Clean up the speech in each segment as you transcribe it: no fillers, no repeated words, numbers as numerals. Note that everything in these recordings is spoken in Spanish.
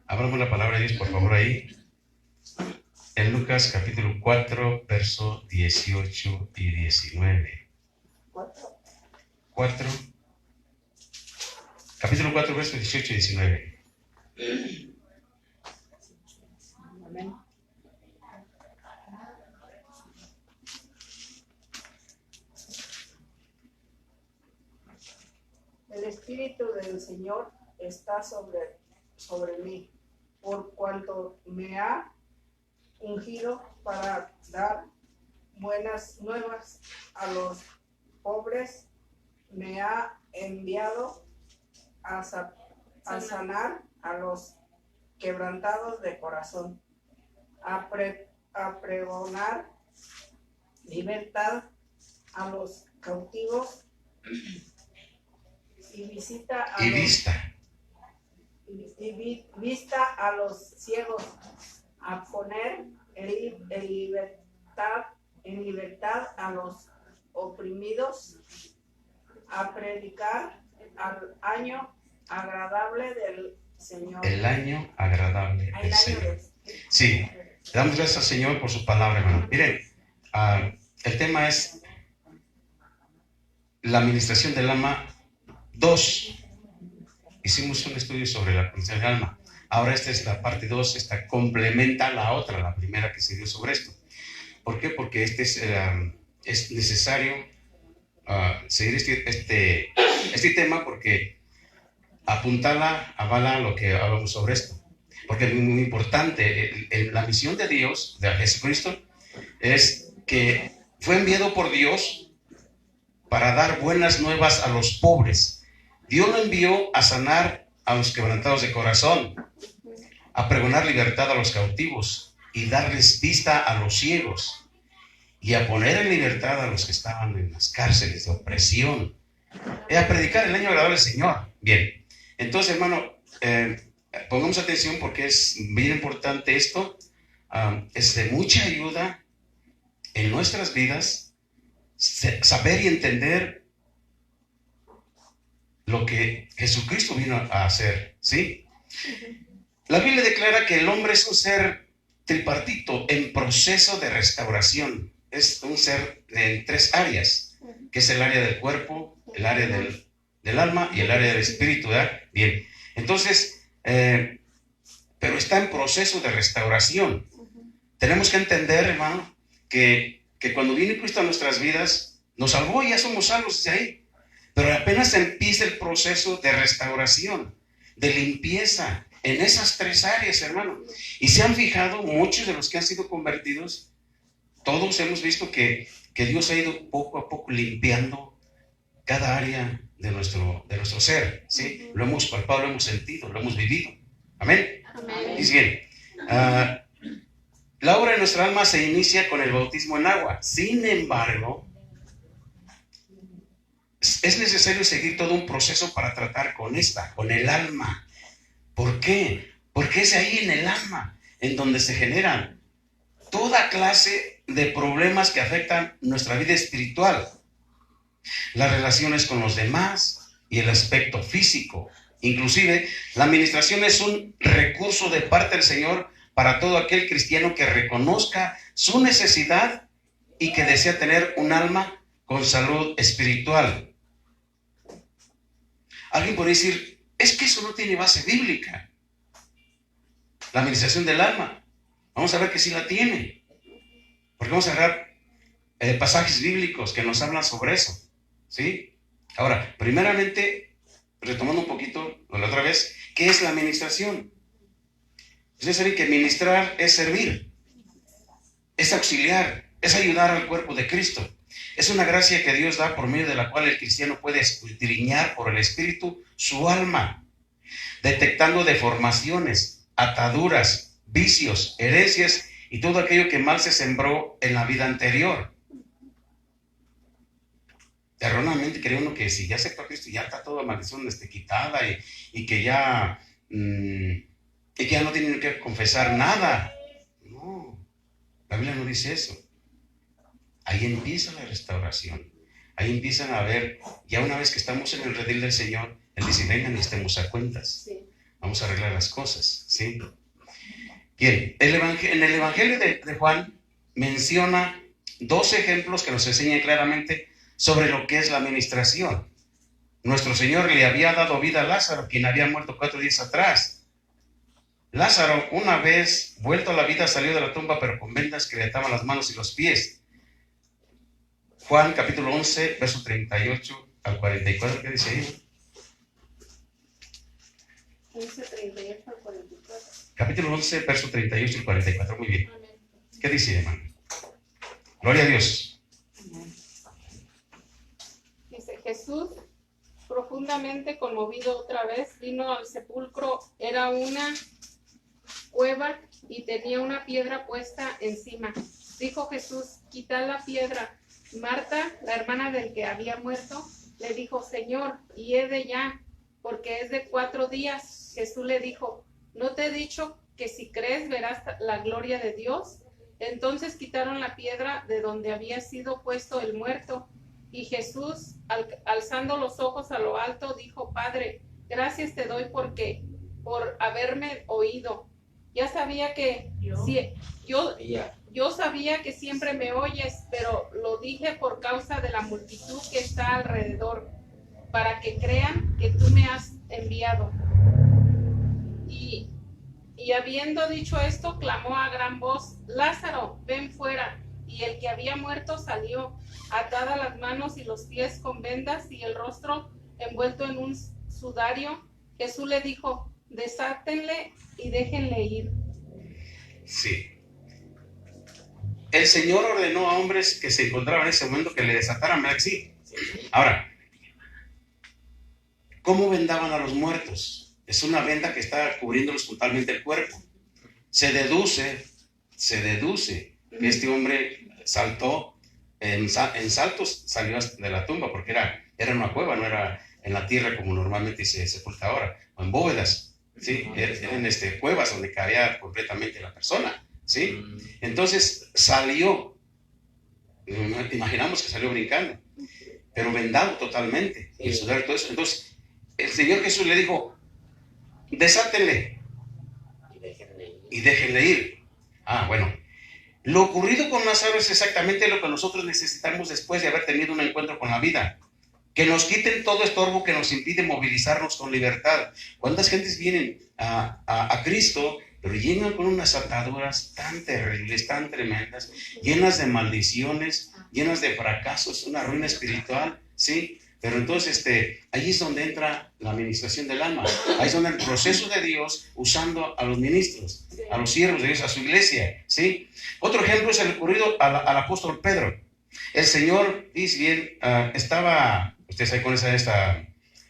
Abramos la palabra de Dios, por favor, ahí. En Lucas capítulo 4, verso 18 y 19. 4. Capítulo 4, verso 18 y 19. Amén. El Espíritu del Señor está sobre mí, por cuanto me ha ungido para dar buenas nuevas a los pobres, me ha enviado a sanar a los quebrantados de corazón, a pregonar libertad a los cautivos y vista a los ciegos, a poner en libertad a los oprimidos, a predicar al año agradable del Señor. El año agradable del Señor. Sí, le damos gracias al Señor por su palabra, hermano. Miren, el tema es la administración del alma 2. Hicimos un estudio sobre la administración del alma. Ahora esta es la parte 2, esta complementa la otra, la primera que se dio sobre esto. ¿Por qué? Porque es necesario seguir este tema, porque avala lo que hablamos sobre esto. Porque es muy importante. La misión de Dios, de Jesucristo, es que fue enviado por Dios para dar buenas nuevas a los pobres. Dios lo envió a sanar a los quebrantados de corazón, a pregonar libertad a los cautivos y darles vista a los ciegos, y a poner en libertad a los que estaban en las cárceles de opresión, y a predicar el año agradable del Señor. Bien, entonces, hermano, pongamos atención, porque es bien importante esto. Es de mucha ayuda en nuestras vidas saber y entender lo que Jesucristo vino a hacer, ¿sí? La Biblia declara que el hombre es un ser tripartito en proceso de restauración. Es un ser en 3 áreas, que es el área del cuerpo, el área del alma y el área del espíritu, ¿verdad? Bien, entonces, pero está en proceso de restauración. Tenemos que entender, hermano, que cuando viene Cristo a nuestras vidas, nos salvó y ya somos salvos desde ahí. Pero apenas empieza el proceso de restauración, de limpieza, en esas 3 áreas, hermano. Y se han fijado, muchos de los que han sido convertidos, todos hemos visto que Dios ha ido poco a poco limpiando cada área de nuestro ser, ¿sí? Lo hemos palpado, lo hemos sentido, lo hemos vivido. Amén. Amén. Y bien, la obra de nuestra alma se inicia con el bautismo en agua. Sin embargo, es necesario seguir todo un proceso para tratar con el alma. ¿Por qué? Porque es ahí en el alma en donde se generan toda clase de problemas que afectan nuestra vida espiritual, las relaciones con los demás y el aspecto físico. Inclusive, la administración es un recurso de parte del Señor para todo aquel cristiano que reconozca su necesidad y que desea tener un alma con salud espiritual. Alguien puede decir, es que eso no tiene base bíblica. La administración del alma. Vamos a ver que sí la tiene. Porque vamos a agarrar pasajes bíblicos que nos hablan sobre eso, ¿sí? Ahora, primeramente, retomando un poquito la otra vez, ¿qué es la administración? Ustedes saben que ministrar es servir, es auxiliar, es ayudar al cuerpo de Cristo. Es una gracia que Dios da por medio de la cual el cristiano puede escudriñar por el Espíritu su alma, detectando deformaciones, ataduras, vicios, herencias y todo aquello que mal se sembró en la vida anterior. Erróneamente cree uno que si ya aceptó a Cristo ya está toda maldición quitada y que ya no tiene que confesar nada. No, la Biblia no dice eso. Ahí empieza la restauración. Ahí empiezan a ver, ya una vez que estamos en el redil del Señor, Él dice, vengan y estemos a cuentas. Sí. vamos a arreglar las cosas, ¿sí? Bien, en el Evangelio de Juan menciona dos ejemplos que nos enseñan claramente sobre lo que es la administración. Nuestro Señor le había dado vida a Lázaro, quien había muerto 4 días atrás. Lázaro, una vez vuelto a la vida, salió de la tumba, pero con vendas que le ataban las manos y los pies. Juan capítulo 11, verso 38 al 44, ¿qué dice ahí? 11, 38 al 44. Capítulo 11, verso 38 al 44, muy bien. Amén. ¿Qué dice, hermano? Gloria a Dios. Dice: Jesús, profundamente conmovido otra vez, vino al sepulcro. Era una cueva y tenía una piedra puesta encima. Dijo Jesús: quitad la piedra. Marta, la hermana del que había muerto, le dijo: Señor, hiede ya, porque es de 4 días. Jesús le dijo: ¿no te he dicho que si crees verás la gloria de Dios? Entonces quitaron la piedra de donde había sido puesto el muerto. Y Jesús, alzando los ojos a lo alto, dijo: Padre, gracias te doy por haberme oído. Ya sabía que yo sabía que siempre me oyes, pero lo dije por causa de la multitud que está alrededor, para que crean que tú me has enviado. Y habiendo dicho esto, clamó a gran voz: Lázaro, ven fuera. Y el que había muerto salió, atadas las manos y los pies con vendas y el rostro envuelto en un sudario. Jesús le dijo: desátenle y déjenle ir. Sí. El Señor ordenó a hombres que se encontraban en ese momento que le desataran, ¿verdad? Sí. Ahora, ¿cómo vendaban a los muertos? Es una venda que está cubriéndolos totalmente el cuerpo. Se deduce que este hombre saltó, en saltos salió de la tumba, porque era una cueva, no era en la tierra como normalmente se sepulta ahora, o en bóvedas, ¿sí? Eran cuevas donde cabía completamente la persona, ¿sí? Entonces salió, imaginamos que salió brincando, pero vendado totalmente, y sudar todo eso. Entonces el Señor Jesús le dijo: desátenle y déjenle ir. Bueno, lo ocurrido con Lázaro es exactamente lo que nosotros necesitamos después de haber tenido un encuentro con la vida. Que nos quiten todo estorbo que nos impide movilizarnos con libertad. ¿Cuántas gentes vienen a Cristo, pero llegan con unas ataduras tan terribles, tan tremendas, llenas de maldiciones, llenas de fracasos, una ruina espiritual, ¿sí? Pero entonces ahí es donde entra la administración del alma. Ahí es donde el proceso de Dios usando a los ministros, a los siervos de Dios, a su iglesia, ¿sí? Otro ejemplo es el ocurrido al apóstol Pedro. El Señor, dice bien, estaba, ustedes saben con esa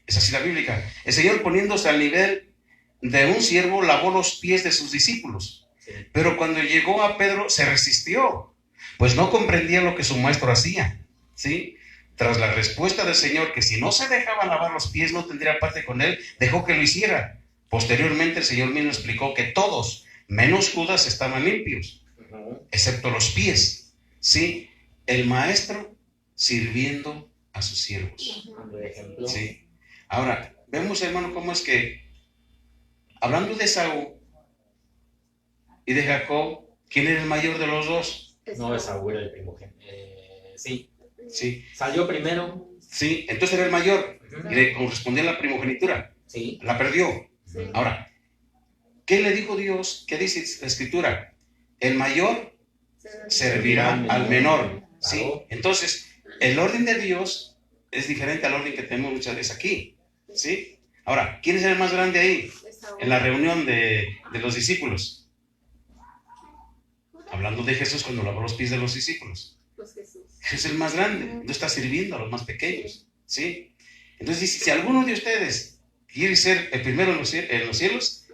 cita bíblica, el Señor poniéndose al nivel de un siervo lavó los pies de sus discípulos. Pero cuando llegó a Pedro se resistió, pues no comprendía lo que su maestro hacía, ¿sí? Tras la respuesta del Señor que si no se dejaba lavar los pies no tendría parte con él, dejó que lo hiciera. Posteriormente el Señor mismo explicó que todos, menos Judas, estaban limpios, excepto los pies, ¿sí? El maestro sirviendo a sus siervos, ¿sí? Ahora, vemos, hermano, cómo es que, hablando de Esaú y de Jacob, ¿quién era el mayor de los dos? No, Esaú era el primogénito. Sí. Sí. Salió primero. Sí, entonces era el mayor y le correspondía la primogenitura. Sí. La perdió. Sí. Ahora, ¿qué le dijo Dios? ¿Qué dice la Escritura? El mayor servirá al menor. ¿Sí? Claro. Entonces, el orden de Dios es diferente al orden que tenemos muchas veces aquí. ¿Sí? Ahora, ¿quién es el más grande ahí? En la reunión de los discípulos. Hablando de Jesús cuando lavó los pies de los discípulos. Pues Jesús. Es el más grande, no está sirviendo a los más pequeños, ¿sí? Entonces dice, si alguno de ustedes quiere ser el primero en los cielos,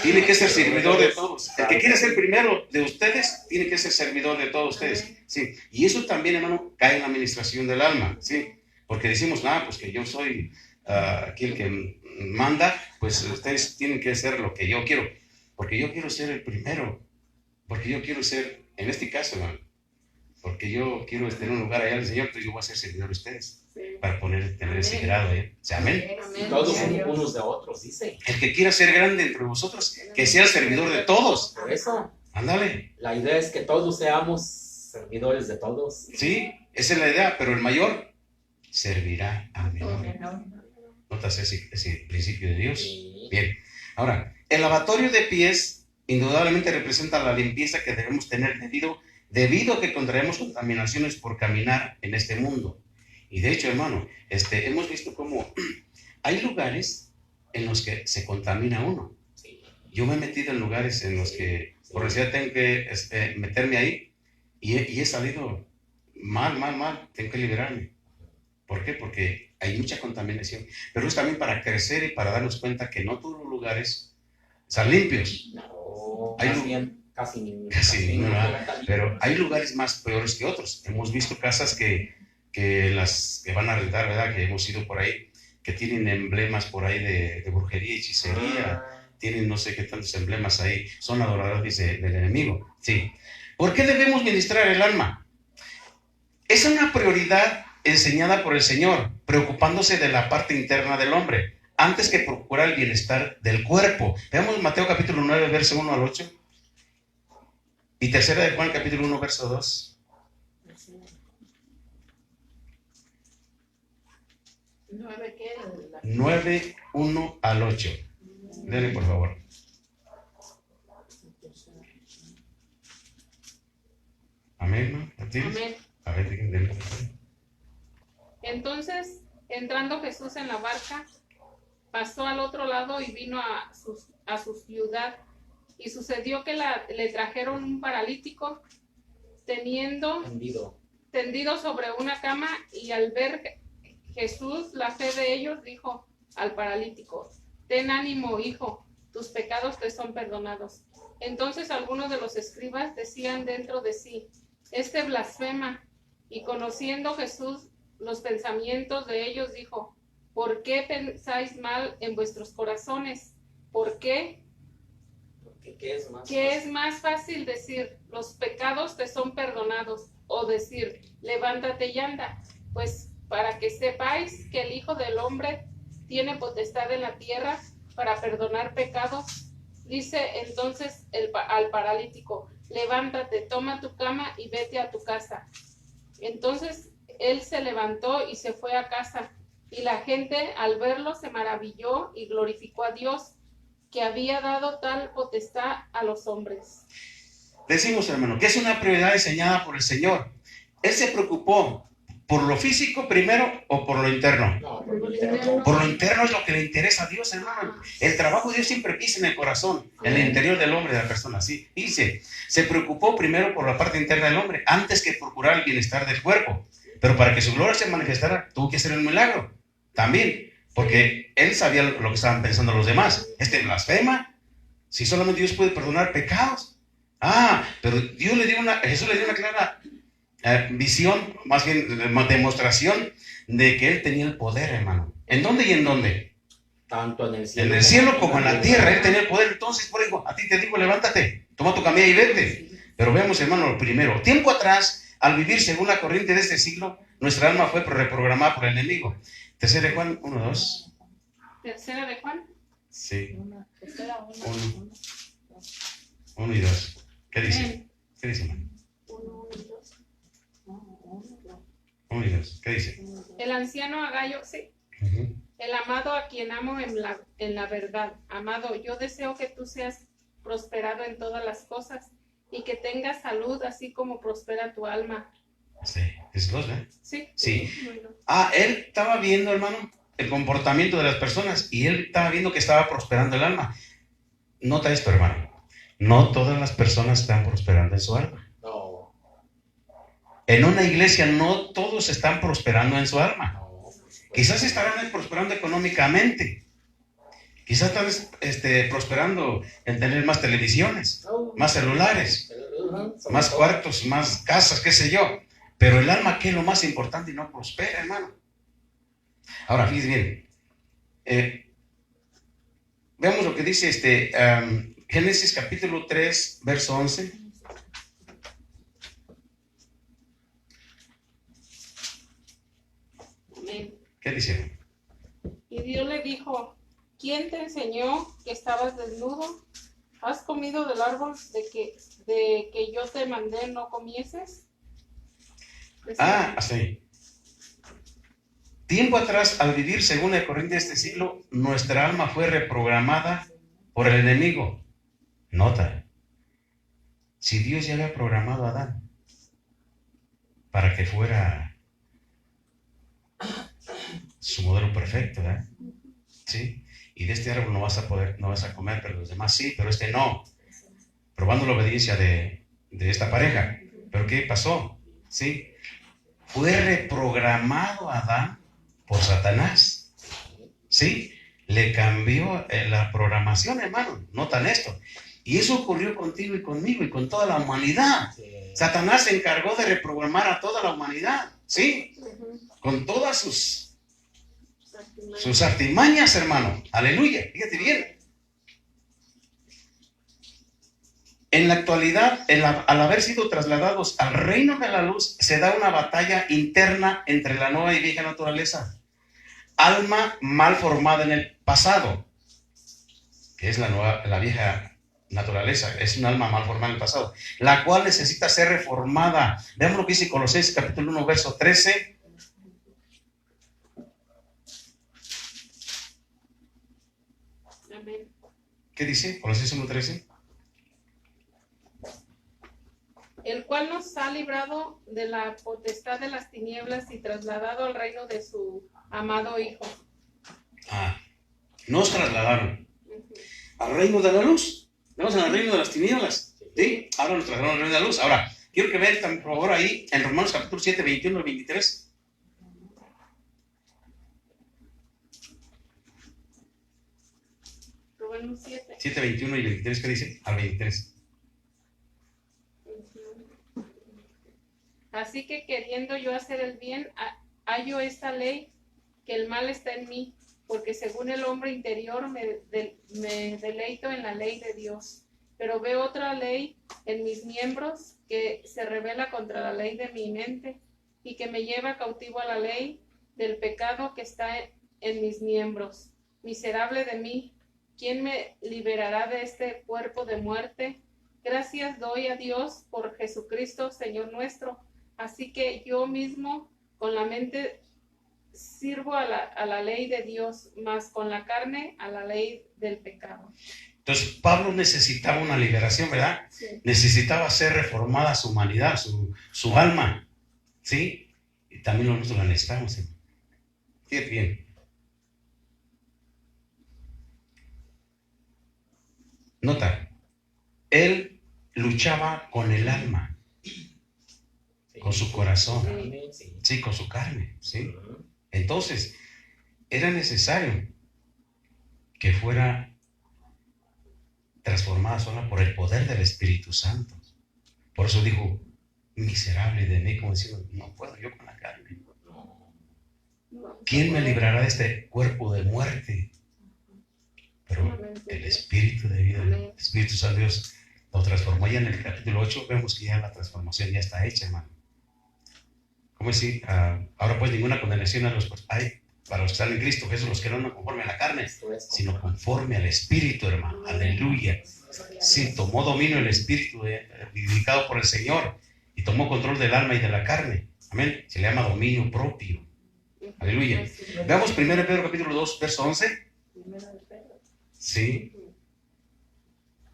tiene que ser servidor de todos. El que quiere ser primero de ustedes, tiene que ser servidor de todos ustedes, ¿sí? Y eso también, hermano, cae en la administración del alma, ¿sí? Porque decimos, pues que yo soy aquí el que manda, pues ustedes tienen que hacer lo que yo quiero, porque yo quiero ser el primero, porque yo quiero ser, en este caso, hermano, porque yo quiero tener un lugar allá al Señor, pues yo voy a ser servidor de ustedes. Sí. para tener ese grado, ¿eh? O sea, amén. Amén. Todos son unos de otros, dice. El que quiera ser grande entre vosotros, que sea el servidor de todos. Por eso, Ándale. la idea es que todos seamos servidores de todos. Sí, esa es la idea, pero el mayor servirá al menor. ¿Notas ese principio de Dios? Sí. Bien. Ahora, el lavatorio de pies indudablemente representa la limpieza que debemos tener debido a que contraemos contaminaciones por caminar en este mundo. Y de hecho, hermano, hemos visto cómo hay lugares en los que se contamina uno. Sí. Yo me he metido en lugares en los que por necesidad tengo que meterme ahí y he salido mal, tengo que liberarme. ¿Por qué? Porque hay mucha contaminación, pero es también para crecer y para darnos cuenta que no todos los lugares están limpios. No, Hay casi ninguno. Pero hay lugares más peores que otros. Hemos visto casas que las que van a rentar, ¿verdad? Que hemos ido por ahí, que tienen emblemas por ahí de brujería, hechicería, tienen no sé qué tantos emblemas ahí, son adoradores del enemigo. Sí. ¿Por qué debemos ministrar el alma? Es una prioridad enseñada por el Señor, preocupándose de la parte interna del hombre, antes que procurar el bienestar del cuerpo. Veamos Mateo capítulo 9, verso 1 al 8. Y tercera de Juan capítulo 1, verso 2. 9, ¿qué? 9, 1 al 8. Denle, por favor. Amén, ¿no? Amén. A ver, denle. Entonces, entrando Jesús en la barca, pasó al otro lado y vino a su ciudad. Y sucedió que le trajeron un paralítico tendido sobre una cama, y al ver Jesús la fe de ellos, dijo al paralítico: ten ánimo, hijo, tus pecados te son perdonados. Entonces algunos de los escribas decían dentro de sí: este blasfema. Y conociendo Jesús los pensamientos de ellos, dijo: ¿por qué pensáis mal en vuestros corazones? ¿Por qué? Porque ¿qué es más fácil decir: los pecados te son perdonados, o decir: levántate y anda? Pues para que sepáis que el Hijo del Hombre tiene potestad en la tierra para perdonar pecados. Dice entonces al paralítico: levántate, toma tu cama y vete a tu casa. Entonces él se levantó y se fue a casa, y la gente al verlo se maravilló y glorificó a Dios, que había dado tal potestad a los hombres. Decimos, hermano, que es una prioridad enseñada por el Señor. Él se preocupó por lo físico primero o por lo interno. No, por lo interno. Por lo interno es lo que le interesa a Dios, hermano. El trabajo de Dios siempre pisa en el corazón, en el interior del hombre, de la persona. Sí, dice, se preocupó primero por la parte interna del hombre, antes que procurar el bienestar del cuerpo. Pero para que su gloria se manifestara, tuvo que hacer un milagro también, porque él sabía lo que estaban pensando los demás. Este blasfema, si solamente Dios puede perdonar pecados. Pero Jesús le dio una clara visión, más bien demostración de que él tenía el poder, hermano. ¿En dónde y en dónde? Tanto en el cielo, Como en la tierra. Él tenía el poder. Entonces, por eso, a ti te digo, levántate, toma tu camilla y vete. Pero veamos, hermano, lo primero. Tiempo atrás, al vivir según la corriente de este siglo, nuestra alma fue reprogramada por el enemigo. Tercera de Juan 1, 2. Tercera de Juan. Sí. 1 y 2. ¿Qué dice? ¿Qué dice, hermano? 1 y 2. ¿Qué dice? El anciano Agayo, sí. El amado, a quien amo en la verdad. Amado, yo deseo que tú seas prosperado en todas las cosas y que tengas salud, así como prospera tu alma. Sí, es 2, ¿eh? Sí. Sí. Él estaba viendo, hermano, el comportamiento de las personas, y él estaba viendo que estaba prosperando el alma. Nota esto, hermano. No todas las personas están prosperando en su alma. No. En una iglesia no todos están prosperando en su alma. No. Quizás estarán prosperando económicamente. Quizás están prosperando en tener más televisiones, más celulares, más cuartos, más casas, qué sé yo. Pero el alma, que es lo más importante, y no prospera, hermano. Ahora, fíjense bien. Veamos lo que dice Génesis capítulo 3, verso 11. Amén. ¿Qué dice? Y Dios le dijo, ¿quién te enseñó que estabas desnudo? ¿Has comido del árbol de que yo te mandé no comieses? Hasta ahí. Tiempo atrás, al vivir según la corriente de este siglo, nuestra alma fue reprogramada por el enemigo. Nota, si Dios ya había programado a Adán para que fuera su modelo perfecto, ¿verdad? ¿Sí? Y de este árbol no vas a comer, pero los demás sí, pero este no. Probando la obediencia de esta pareja. ¿Pero qué pasó? ¿Sí? Fue reprogramado Adán por Satanás. ¿Sí? Le cambió la programación, hermano. Notan esto. Y eso ocurrió contigo y conmigo y con toda la humanidad. Sí. Satanás se encargó de reprogramar a toda la humanidad. ¿Sí? Con todas sus artimañas, hermano. Aleluya. Fíjate bien. En la actualidad, al haber sido trasladados al reino de la luz, se da una batalla interna entre la nueva y vieja naturaleza. Alma mal formada en el pasado, que es la vieja naturaleza, es un alma mal formada en el pasado, la cual necesita ser reformada. Veamos lo que dice Colosenses capítulo 1, verso 13. Amén. ¿Qué dice? Colosenses 1, 13. El cual nos ha librado de la potestad de las tinieblas y trasladado al reino de su amado Hijo. Nos trasladaron al reino de la luz. Vamos al reino de las tinieblas. ¿Sí? Ahora nos trasladaron al reino de la luz. Ahora, quiero que vean también, por favor, ahí en Romanos capítulo 7, 21 al 23. Romanos 7. 7, 21 y 23, ¿qué dice? Al 23. Así que queriendo yo hacer el bien, hallo esta ley, que el mal está en mí, porque según el hombre interior me deleito en la ley de Dios. Pero veo otra ley en mis miembros que se rebela contra la ley de mi mente y que me lleva cautivo a la ley del pecado que está en mis miembros. Miserable de mí, ¿quién me liberará de este cuerpo de muerte? Gracias doy a Dios por Jesucristo, Señor nuestro. Así que yo mismo con la mente sirvo a la ley de Dios, mas con la carne a la ley del pecado. Entonces, Pablo necesitaba una liberación, ¿verdad? Sí. Necesitaba ser reformada su humanidad, su alma, ¿sí? Y también nosotros la necesitamos, ¿sí? Fíjate bien. Nota, él luchaba con el alma, con su corazón, sí, con su carne, ¿sí? Entonces, era necesario que fuera transformada sola por el poder del Espíritu Santo. Por eso dijo, miserable de mí, como diciendo, no puedo yo con la carne. ¿Quién me librará de este cuerpo de muerte? Pero el Espíritu de vida, el Espíritu Santo de Dios lo transformó. Ya en el capítulo 8 vemos que ya la transformación ya está hecha, hermano. ¿Cómo decir? Ahora pues ninguna condenación hay para los que están en Cristo Jesús, los que no andan conforme a la carne, sino conforme al Espíritu, hermano. Aleluya. Sí, tomó dominio el Espíritu vivificado por el Señor y tomó control del alma y de la carne. Amén. Se le llama dominio propio. Aleluya. Veamos 1 Pedro capítulo 2, verso 11. Sí.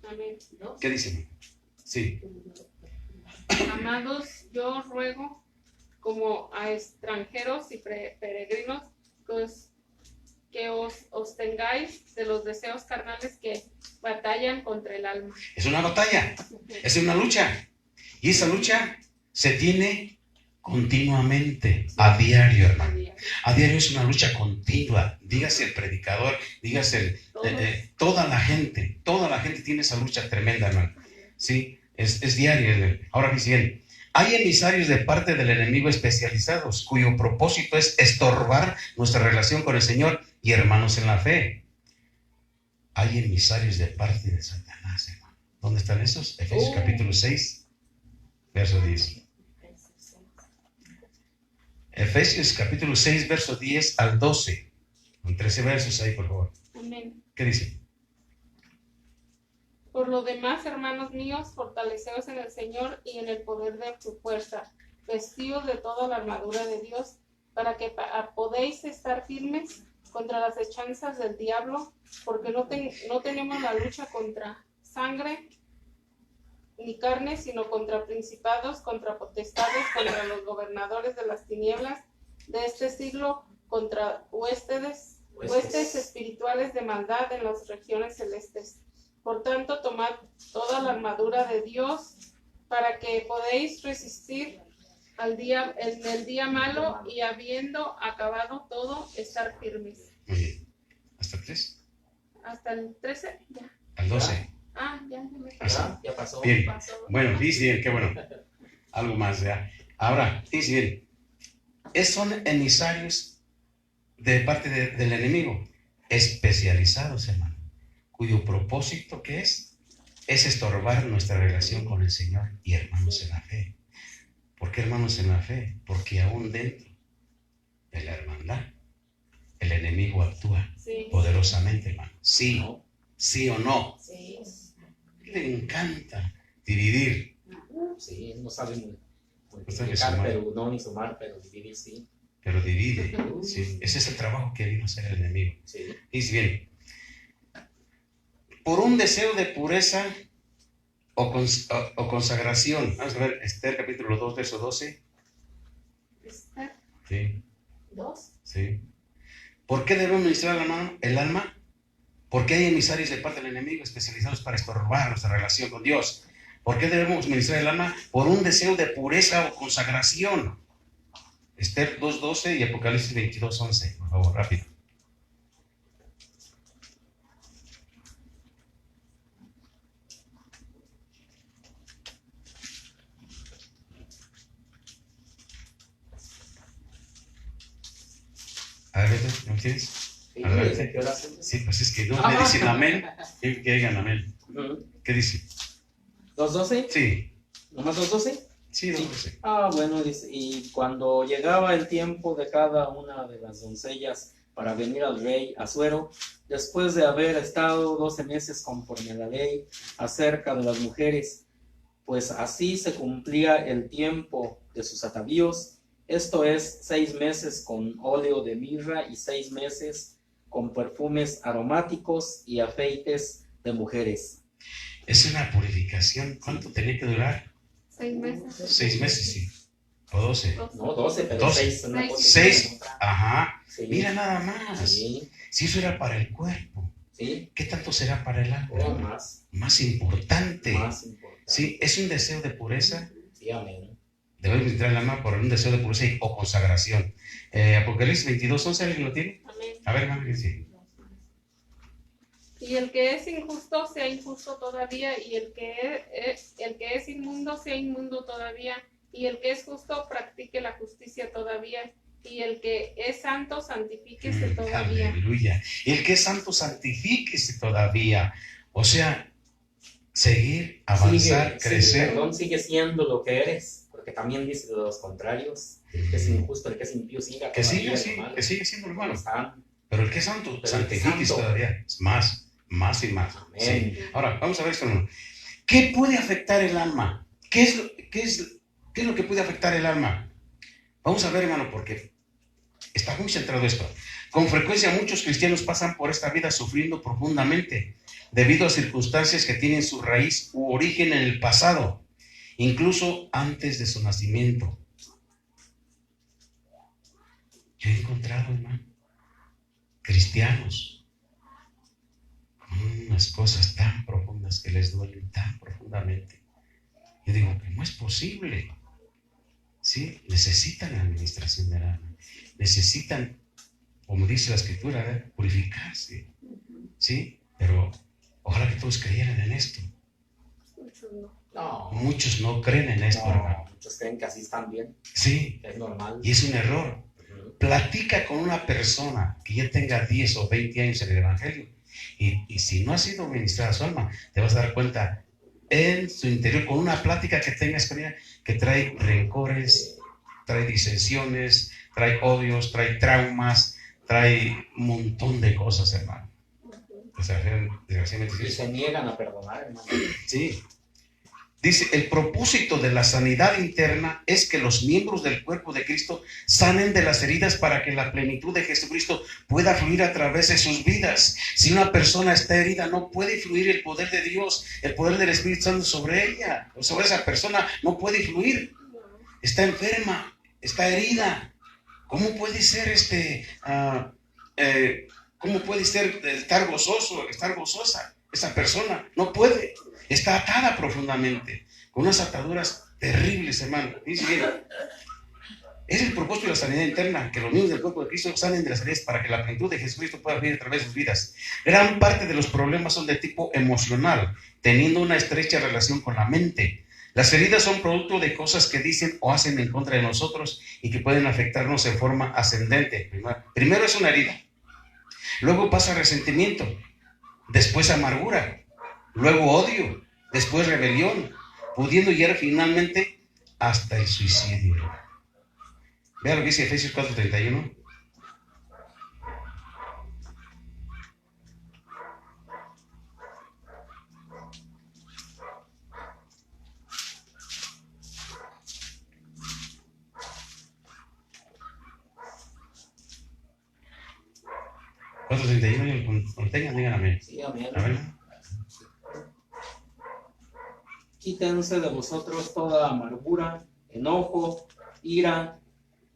Amén. ¿Qué dice? Sí. Amados, yo os ruego como a extranjeros y peregrinos que os tengáis de los deseos carnales que batallan contra el alma. Es una batalla, es una lucha. Y esa lucha se tiene continuamente, a diario, hermano. A diario es una lucha continua. Dígase el predicador, dígase toda la gente tiene esa lucha tremenda, hermano. Sí, es diario. Ahora bien, hay emisarios de parte del enemigo especializados cuyo propósito es estorbar nuestra relación con el Señor y hermanos en la fe. Hay emisarios de parte de Satanás, hermano. ¿Dónde están esos? Efesios capítulo 6, verso 10. Efesios capítulo 6, verso 10 al 12. Con 13 versos ahí, por favor. Amén. ¿Qué dice? Por lo demás, hermanos míos, fortaleceos en el Señor y en el poder de su fuerza, vestidos de toda la armadura de Dios, para que podéis estar firmes contra las hechanzas del diablo, porque no tenemos la lucha contra sangre ni carne, sino contra principados, contra potestades, contra los gobernadores de las tinieblas de este siglo, contra huestes espirituales de maldad en las regiones celestes. Por tanto, tomad toda la armadura de Dios para que podáis resistir en el día malo y habiendo acabado todo, estar firmes. Muy bien. ¿Hasta el 3? Hasta el 13, ya. Al 12. Ya me Ya pasó. Bien. pasó. Bueno, dice bien, qué bueno. Algo más, ¿ya? Ahora, dice bien. Son emisarios de parte del enemigo, especializados, hermano, cuyo propósito, ¿qué es? Es estorbar nuestra relación con el Señor y hermanos en la fe. ¿Por qué hermanos en la fe? Porque aún dentro de la hermandad, el enemigo actúa Sí. poderosamente, hermano. Sí, ¿No? sí o no. Sí. Le encanta dividir. Sí, no sabe sabe multiplicar, sumar. pero no ni sumar, pero dividir sí. Pero divide. ¿Sí? Ese es el trabajo que vino a hacer el enemigo. Sí. Dice bien, por un deseo de pureza o consagración. Vamos a ver, Esther capítulo 2, verso 12. Esther Sí, 2. sí. ¿Por qué debemos ministrar el alma? Porque hay emisarios de parte del enemigo especializados para estorbar nuestra relación con Dios. ¿Por qué debemos ministrar el alma? Por un deseo de pureza o consagración. Esther 2:12 y Apocalipsis 22:11. Por favor, rápido. A ver, Beto, ¿no tienes? Sí, Adelante. ¿desde qué hora hacen? Sí, pues es que no me dicen amén. Que digan amén. Ujú. ¿Qué dice? ¿2:12? Sí, ¿Nomás 2:12? sí, no sé. Bueno, dice, y cuando llegaba el tiempo de cada una de las doncellas para venir al rey Asuero, después de haber estado 12 meses conforme a la ley acerca de las mujeres, pues así se cumplía el tiempo de sus atavíos, esto es 6 meses con óleo de mirra y 6 meses con perfumes aromáticos y afeites de mujeres. Es una purificación. ¿Cuánto tenía que durar? 6 meses. 6 meses, sí. O 12. No, 12, pero 12. 6 una cosa y 6. otra. Ajá. Sí. Mira nada más. Sí, Si eso era para el cuerpo, sí, ¿qué tanto será para el alma? o más Más importante. importante. Sí, es un deseo de pureza. Sí, amén. Debemos entrar el alma por un deseo de pureza o consagración. Apocalipsis 22:11, ¿alguien lo tiene? Amén. A ver, hermano, ¿qué dice? Y el que es injusto sea injusto todavía, y el que es inmundo sea inmundo todavía, y el que es justo practique la justicia todavía, y el que es santo santifíquese todavía. Aleluya. Y el que es santo, santifíquese todavía. O sea, seguir, avanzar, crecer. Sigue siendo lo que eres, porque también dice de los contrarios, el que es injusto, el que es impío, siga Que todavía siga, sí, lo malo. que sigue siendo hermano. Están, Pero el que es santo, Pero el que es santifíquese santo. todavía. Es más y más. amén. Sí. Ahora, vamos a ver esto, hermano. ¿Qué puede afectar el alma? ¿Qué es lo que puede afectar el alma? Vamos a ver, hermano, porque está muy centrado esto. Con frecuencia muchos cristianos pasan por esta vida sufriendo profundamente debido a circunstancias que tienen su raíz u origen en el pasado, incluso antes de su nacimiento. Yo he encontrado, hermano, cristianos con unas cosas tan profundas que les duelen tan profundamente. Yo digo, ¿cómo es posible? Sí, necesitan la administración del alma, necesitan, como dice la escritura, purificarse, ¿sí? Pero ojalá que todos creyeran en esto. No, Muchos no creen en esto, hermano. muchos creen que así están bien, Sí, que es normal. y es un error. Ujú. Platica con una persona que ya tenga 10 o 20 años en el Evangelio y si no ha sido ministrada su alma, te vas a dar cuenta en su interior, con una plática que tengas con ella, que trae rencores, trae disensiones, trae odios, trae traumas, trae un montón de cosas, hermano. Desgraciadamente, Y se niegan a perdonar, hermano. sí. Dice, el propósito de la sanidad interna es que los miembros del cuerpo de Cristo sanen de las heridas para que la plenitud de Jesucristo pueda fluir a través de sus vidas. Si una persona está herida, no puede fluir el poder de Dios, el poder del Espíritu Santo sobre ella, o sobre esa persona, no puede fluir. Está enferma, está herida. ¿Cómo puede ser cómo puede ser estar gozoso, estar gozosa esa persona? No puede. Está atada profundamente, con unas ataduras terribles, hermano. Dice bien, es el propósito de la sanidad interna, que los miembros del cuerpo de Cristo salen de las heridas para que la plenitud de Jesucristo pueda vivir a través de sus vidas. Gran parte de los problemas son de tipo emocional, teniendo una estrecha relación con la mente. Las heridas son producto de cosas que dicen o hacen en contra de nosotros y que pueden afectarnos en forma ascendente. Primero es una herida, luego pasa resentimiento, después amargura, luego odio, después rebelión, pudiendo llegar finalmente hasta el suicidio. Vea lo que dice Efesios 4:31. Cuando tengan, digan amén. Sí, amén. A ver. Quítense de vosotros toda amargura, enojo, ira,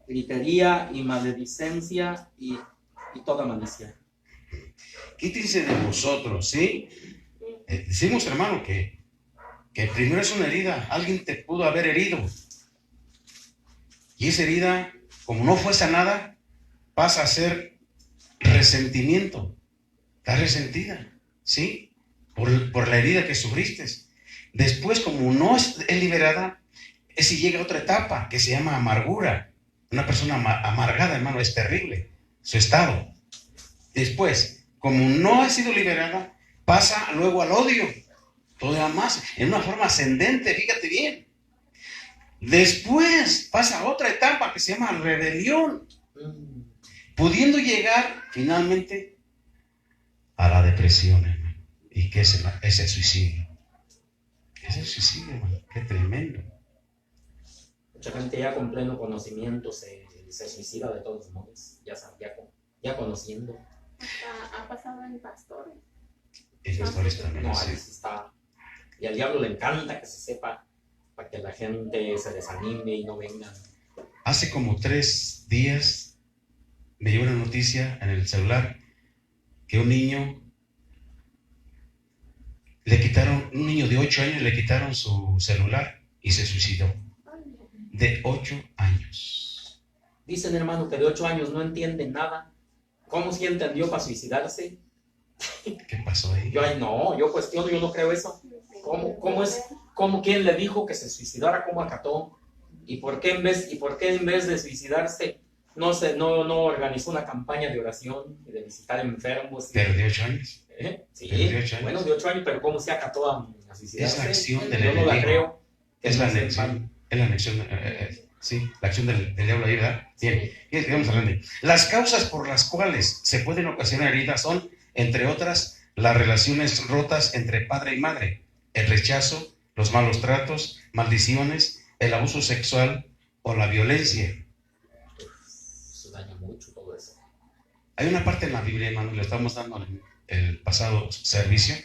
gritería y maledicencia y toda malicia. Quítense de vosotros, ¿sí? Decimos, hermano, que primero es una herida. Alguien te pudo haber herido. Y esa herida, como no fue sanada, pasa a ser resentimiento. Estás resentida, ¿sí? Por la herida que sufriste. Después, como no es liberada, es si llega a otra etapa que se llama amargura. Una persona amargada, hermano, es terrible su estado. Después, como no ha sido liberada, pasa luego al odio. Todavía más, en una forma ascendente, fíjate bien. Después pasa a otra etapa que se llama rebelión, pudiendo llegar finalmente a la depresión, hermano. ¿Y qué es el suicidio? ¿Qué es el suicidio, hermano? Qué tremendo. Mucha gente ya con pleno conocimiento se suicida de todos modos, ya conociendo. Ha pasado en pastores. En pastores también. No, Sí. ahí sí está. Y al diablo le encanta que se sepa para que la gente se desanime y no venga. Hace como 3 días me llegó una noticia en el celular que un niño de 8 años le quitaron su celular y se suicidó. De 8 años. Dicen, hermano, que de 8 años no entienden nada. ¿Cómo sí entendió para suicidarse? ¿Qué pasó ahí? Yo cuestiono, yo no creo eso. ¿Cómo quién le dijo que se suicidara? ¿Cómo acató? ¿Y por qué en vez de suicidarse no organizó una campaña de oración y de visitar enfermos? Pero de 8 años. Sí, de 8 años. bueno, de 8 años, pero ¿cómo se acató a suicidarse? Es la acción del Yo no la enemigo. creo. Es la anexión. Sí, la acción del diablo ahí, ¿verdad? Bien, sigamos hablando. Las causas por las cuales se pueden ocasionar heridas son, entre otras, las relaciones rotas entre padre y madre, el rechazo, los malos tratos, maldiciones, el abuso sexual o la violencia. Eso daña mucho todo eso. Hay una parte en la Biblia, hermano, le estamos dando el pasado servicio,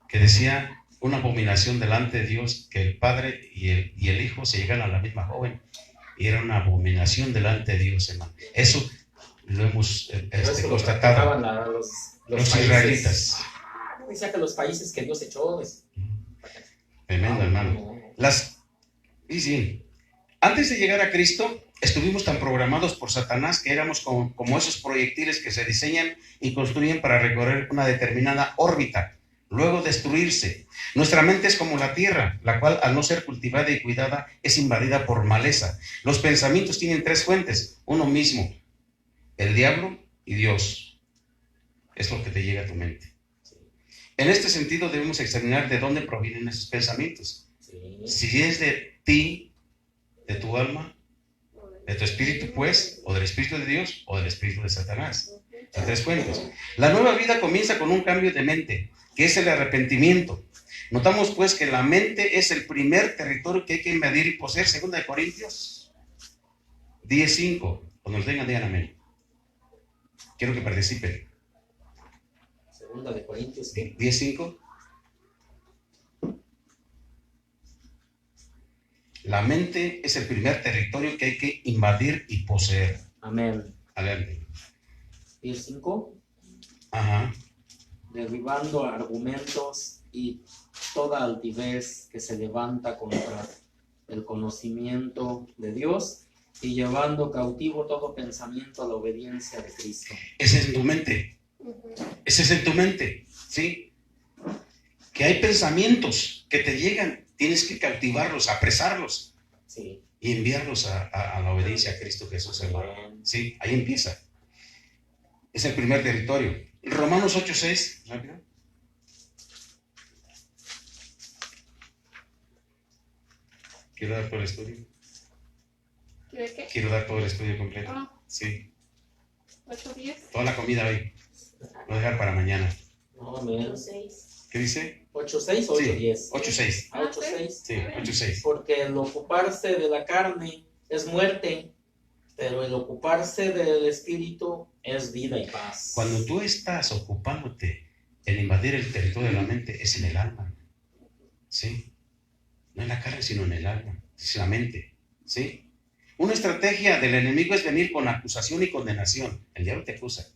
que decía: una abominación delante de Dios que el padre y el hijo se llegan a la misma joven. Y era una abominación delante de Dios, hermano. Eso lo hemos constatado. Los israelitas. Decía que los países que Dios echó. Tremendo, hermano. Antes de llegar a Cristo, estuvimos tan programados por Satanás que éramos como esos proyectiles que se diseñan y construyen para recorrer una determinada órbita, luego destruirse. Nuestra mente es como la tierra, la cual, al no ser cultivada y cuidada, es invadida por maleza. Los pensamientos tienen 3 fuentes: uno mismo, el diablo y Dios. Es lo que te llega a tu mente. En este sentido, debemos examinar de dónde provienen esos pensamientos. Sí. Si es de ti, de tu alma, ¿De tu espíritu, pues, o del espíritu de Dios, o del espíritu de Satanás? Son 3 cuentos. La nueva vida comienza con un cambio de mente, que es el arrepentimiento. Notamos, pues, que la mente es el primer territorio que hay que invadir y poseer. 2 Corintios 10:5. Cuando lo tengan, digan amén. Quiero que participen. 2 Corintios 10:5. La mente es el primer territorio que hay que invadir y poseer. Amén. Adelante. 10:5. Ajá. Derribando argumentos y toda altivez que se levanta contra el conocimiento de Dios y llevando cautivo todo pensamiento a la obediencia de Cristo. Ese es en tu mente. Ese es en tu mente, ¿sí? Que hay pensamientos que te llegan, tienes que cautivarlos, apresarlos Sí. y enviarlos a la obediencia a Cristo Jesús, hermano. Sí, ahí empieza. Es el primer territorio. Romanos 8:6, rápido. Quiero dar todo el estudio. ¿De qué? Quiero dar todo el estudio completo. Ah, Sí, 8:10. toda la comida hoy. Lo voy a dejar para mañana. Amén. 6. ¿Qué dice? 8:6 o Sí, 8:10. 8:6. 8:6. Sí, 8:6. Porque el ocuparse de la carne es muerte, pero el ocuparse del espíritu es vida y paz. Cuando tú estás ocupándote en invadir el territorio de la mente, es en el alma. ¿Sí? No en la carne, sino en el alma. Es la mente. ¿Sí? Una estrategia del enemigo es venir con acusación y condenación. El diablo te acusa.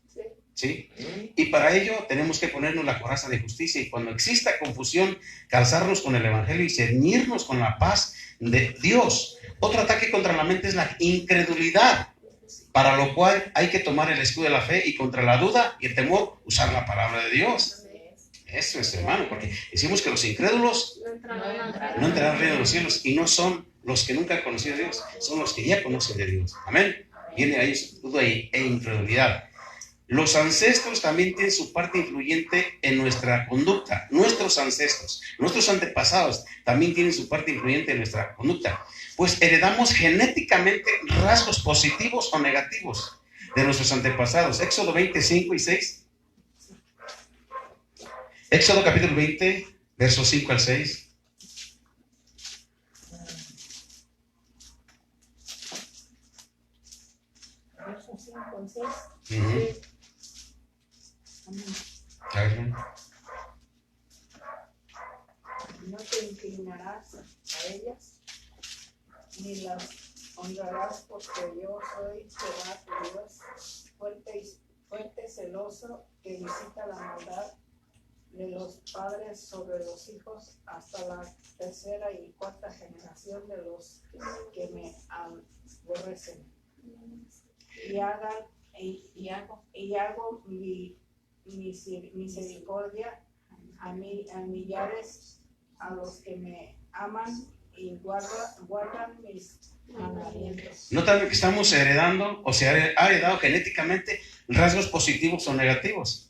¿Sí? Y para ello tenemos que ponernos la coraza de justicia y cuando exista confusión, calzarnos con el evangelio y ceñirnos con la paz de Dios. Otro ataque contra la mente es la incredulidad, para lo cual hay que tomar el escudo de la fe y contra la duda y el temor usar la palabra de Dios. Eso es, hermano, porque decimos que los incrédulos No entrarán al reino. no entrarán al reino de los cielos y no son los que nunca han conocido a Dios, son los que ya conocen de Dios. Amén. Viene ahí duda e incredulidad. Los ancestros también tienen su parte influyente en nuestra conducta. Nuestros ancestros, nuestros antepasados también tienen su parte influyente en nuestra conducta. Pues heredamos genéticamente rasgos positivos o negativos de nuestros antepasados. Éxodo 20:5-6. Éxodo capítulo 20, versos 5 al 6. Versos 5 al 6. Uh-huh. Amén. No te inclinarás a ellas, ni las honrarás, porque yo soy Jehová tu Dios, fuerte, celoso, que visita la maldad de los padres sobre los hijos hasta la 3ª y 4ª generación de los que me aborrecen. Y hago mi misericordia a millares a los que me aman y guardan mis mandamientos. Notan que estamos heredando o se ha heredado genéticamente rasgos positivos o negativos.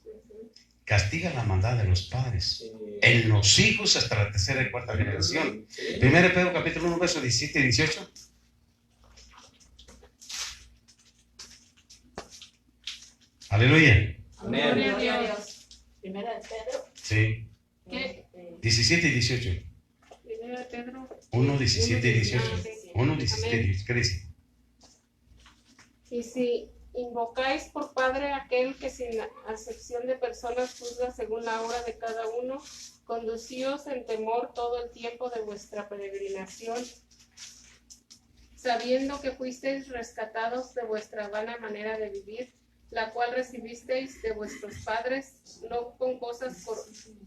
Castiga la maldad de los padres en los hijos hasta la 3ª y 4ª generación. 1 Pedro capítulo 1 versos 17 y 18. Aleluya. Amén. Gloria a Dios. Primera de Pedro. Sí. ¿Qué? 17 y 18. Primera de Pedro. 1, 17 y 18. Ah, sí. 1, 17 y 18. ¿Qué dice? Y si invocáis por Padre aquel que sin acepción de personas juzga según la obra de cada uno, conducíos en temor todo el tiempo de vuestra peregrinación, sabiendo que fuisteis rescatados de vuestra vana manera de vivir, la cual recibisteis de vuestros padres, no con cosas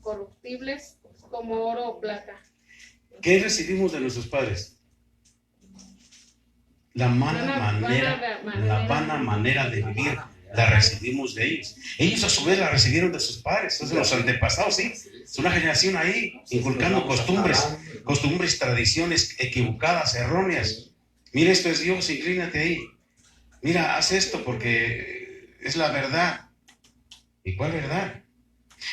corruptibles como oro o plata. ¿Qué recibimos de nuestros padres? La vana manera de vivir la recibimos de ellos. Ellos a su vez la recibieron de sus padres, entonces los antepasados, sí. Es una generación ahí inculcando costumbres, tradiciones equivocadas, erróneas. Mira, esto es Dios, inclínate ahí. Mira, haz esto porque es la verdad. ¿Y cuál verdad?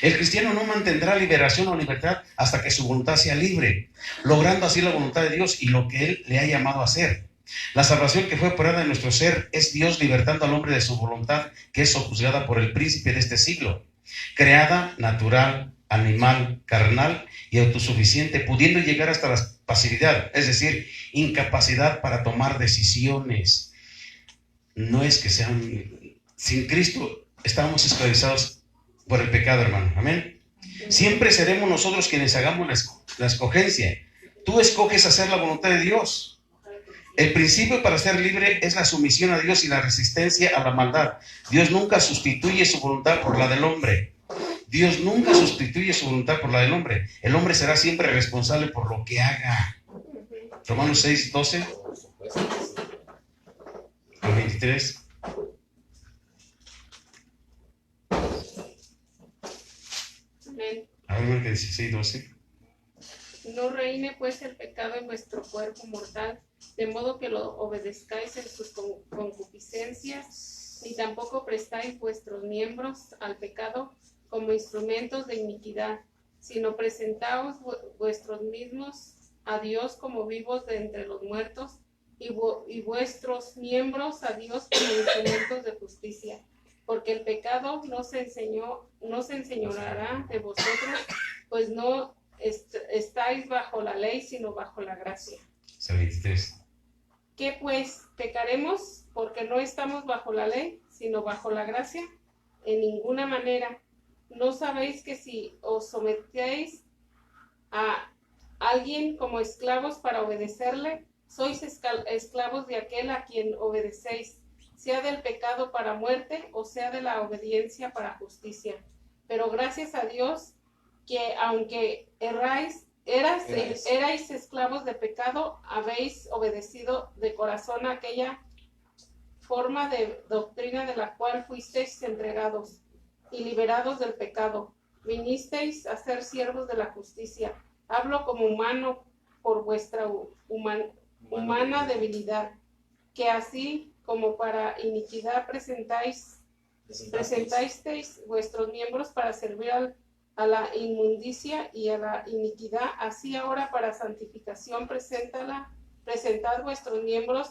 El cristiano no mantendrá liberación o libertad hasta que su voluntad sea libre, logrando así la voluntad de Dios y lo que Él le ha llamado a hacer. La salvación que fue operada en nuestro ser es Dios libertando al hombre de su voluntad, que es sojuzgada por el príncipe de este siglo, creada, natural, animal, carnal y autosuficiente, pudiendo llegar hasta la pasividad, es decir, incapacidad para tomar decisiones. No es que sean... Sin Cristo estábamos esclavizados por el pecado, hermano. Amén. Siempre seremos nosotros quienes hagamos la escogencia. Tú escoges hacer la voluntad de Dios. El principio para ser libre es la sumisión a Dios y la resistencia a la maldad. Dios nunca sustituye su voluntad por la del hombre. Dios nunca sustituye su voluntad por la del hombre. El hombre será siempre responsable por lo que haga. Romanos 6, 12 al 23. Amén. A ver, que 16, 12. No reine pues el pecado en vuestro cuerpo mortal, de modo que lo obedezcáis en sus concupiscencias, ni tampoco prestáis vuestros miembros al pecado como instrumentos de iniquidad, sino presentaos vuestros mismos a Dios como vivos de entre los muertos, y vuestros miembros a Dios como instrumentos de justicia. Porque el pecado no se enseñoreará de vosotros, pues no estáis bajo la ley, sino bajo la gracia. 23. ¿Qué pues? ¿Pecaremos porque no estamos bajo la ley, sino bajo la gracia? En ninguna manera. ¿No sabéis que si os sometéis a alguien como esclavos para obedecerle, sois esclavos de aquel a quien obedecéis, sea del pecado para muerte o sea de la obediencia para justicia? Pero gracias a Dios que aunque erais esclavos de pecado, habéis obedecido de corazón a aquella forma de doctrina de la cual fuisteis entregados, y liberados del pecado, vinisteis a ser siervos de la justicia. Hablo como humano por vuestra humana debilidad, que así como para iniquidad presentasteis vuestros miembros para servir a la inmundicia y a la iniquidad, así ahora para santificación presentad vuestros miembros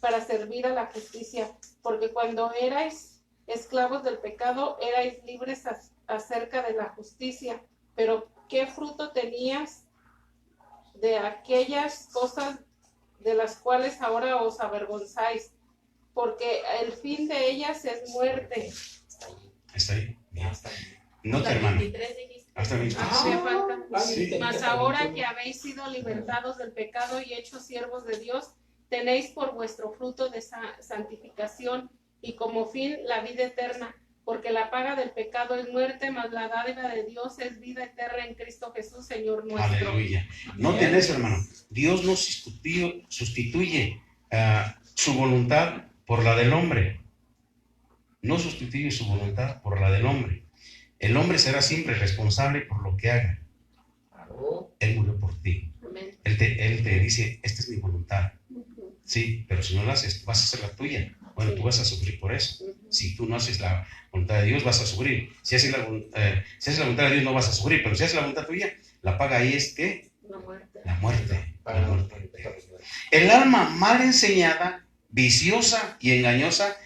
para servir a la justicia, porque cuando erais esclavos del pecado, erais libres acerca de la justicia. Pero ¿qué fruto tenías de aquellas cosas de las cuales ahora os avergonzáis? Porque el fin de ellas es muerte. ¿Está ahí? No te, hermano. Hasta 23. Me falta. Sí. Mas ahora que habéis sido libertados del pecado y hechos siervos de Dios, tenéis por vuestro fruto de santificación y como fin la vida eterna, porque la paga del pecado es muerte, mas la dádiva de Dios es vida eterna en Cristo Jesús, Señor nuestro. Aleluya. Noten eso, hermano. Dios no sustituye su voluntad por la del hombre. No sustituye su voluntad por la del hombre. El hombre será siempre responsable por lo que haga. Él murió por ti. Amén. Él te dice, esta es mi voluntad. Sí, pero si no la haces, vas a hacer la tuya. Bueno, tú vas a sufrir por eso. Si tú no haces la voluntad de Dios, vas a sufrir. Si haces la voluntad de Dios, no vas a sufrir. Pero si haces la voluntad tuya, la paga ahí es ¿qué? La muerte. La muerte. El alma mal enseñada, viciosa y engañosa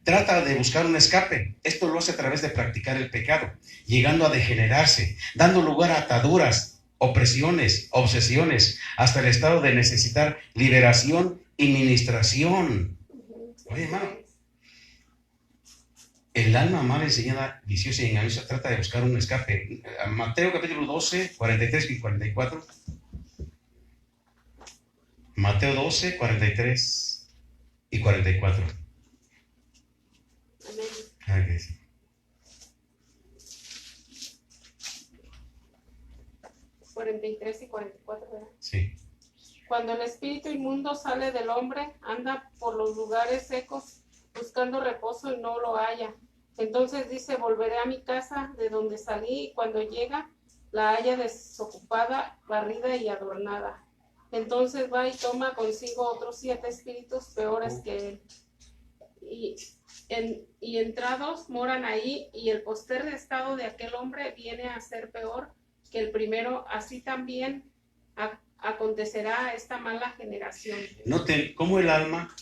trata de buscar un escape. Esto lo hace a través de practicar el pecado, llegando a degenerarse, dando lugar a ataduras, opresiones, obsesiones, hasta el estado de necesitar liberación y ministración. Oye, hermano, el alma mal enseñada, viciosa y engañosa trata de buscar un escape. Mateo capítulo 12, 43 y 44. Mateo 12, 43 y 44. Amén. Okay. 43 y 44, ¿verdad? Sí. Cuando el espíritu inmundo sale del hombre, anda por los lugares secos buscando reposo y no lo halla. Entonces dice, volveré a mi casa de donde salí, y cuando llega la halla desocupada, barrida y adornada. Entonces va y toma consigo otros 7 espíritus peores que él. Y entrados moran ahí, y el postrer estado de aquel hombre viene a ser peor que el primero. Así también acontecerá a esta mala generación. Noten cómo el alma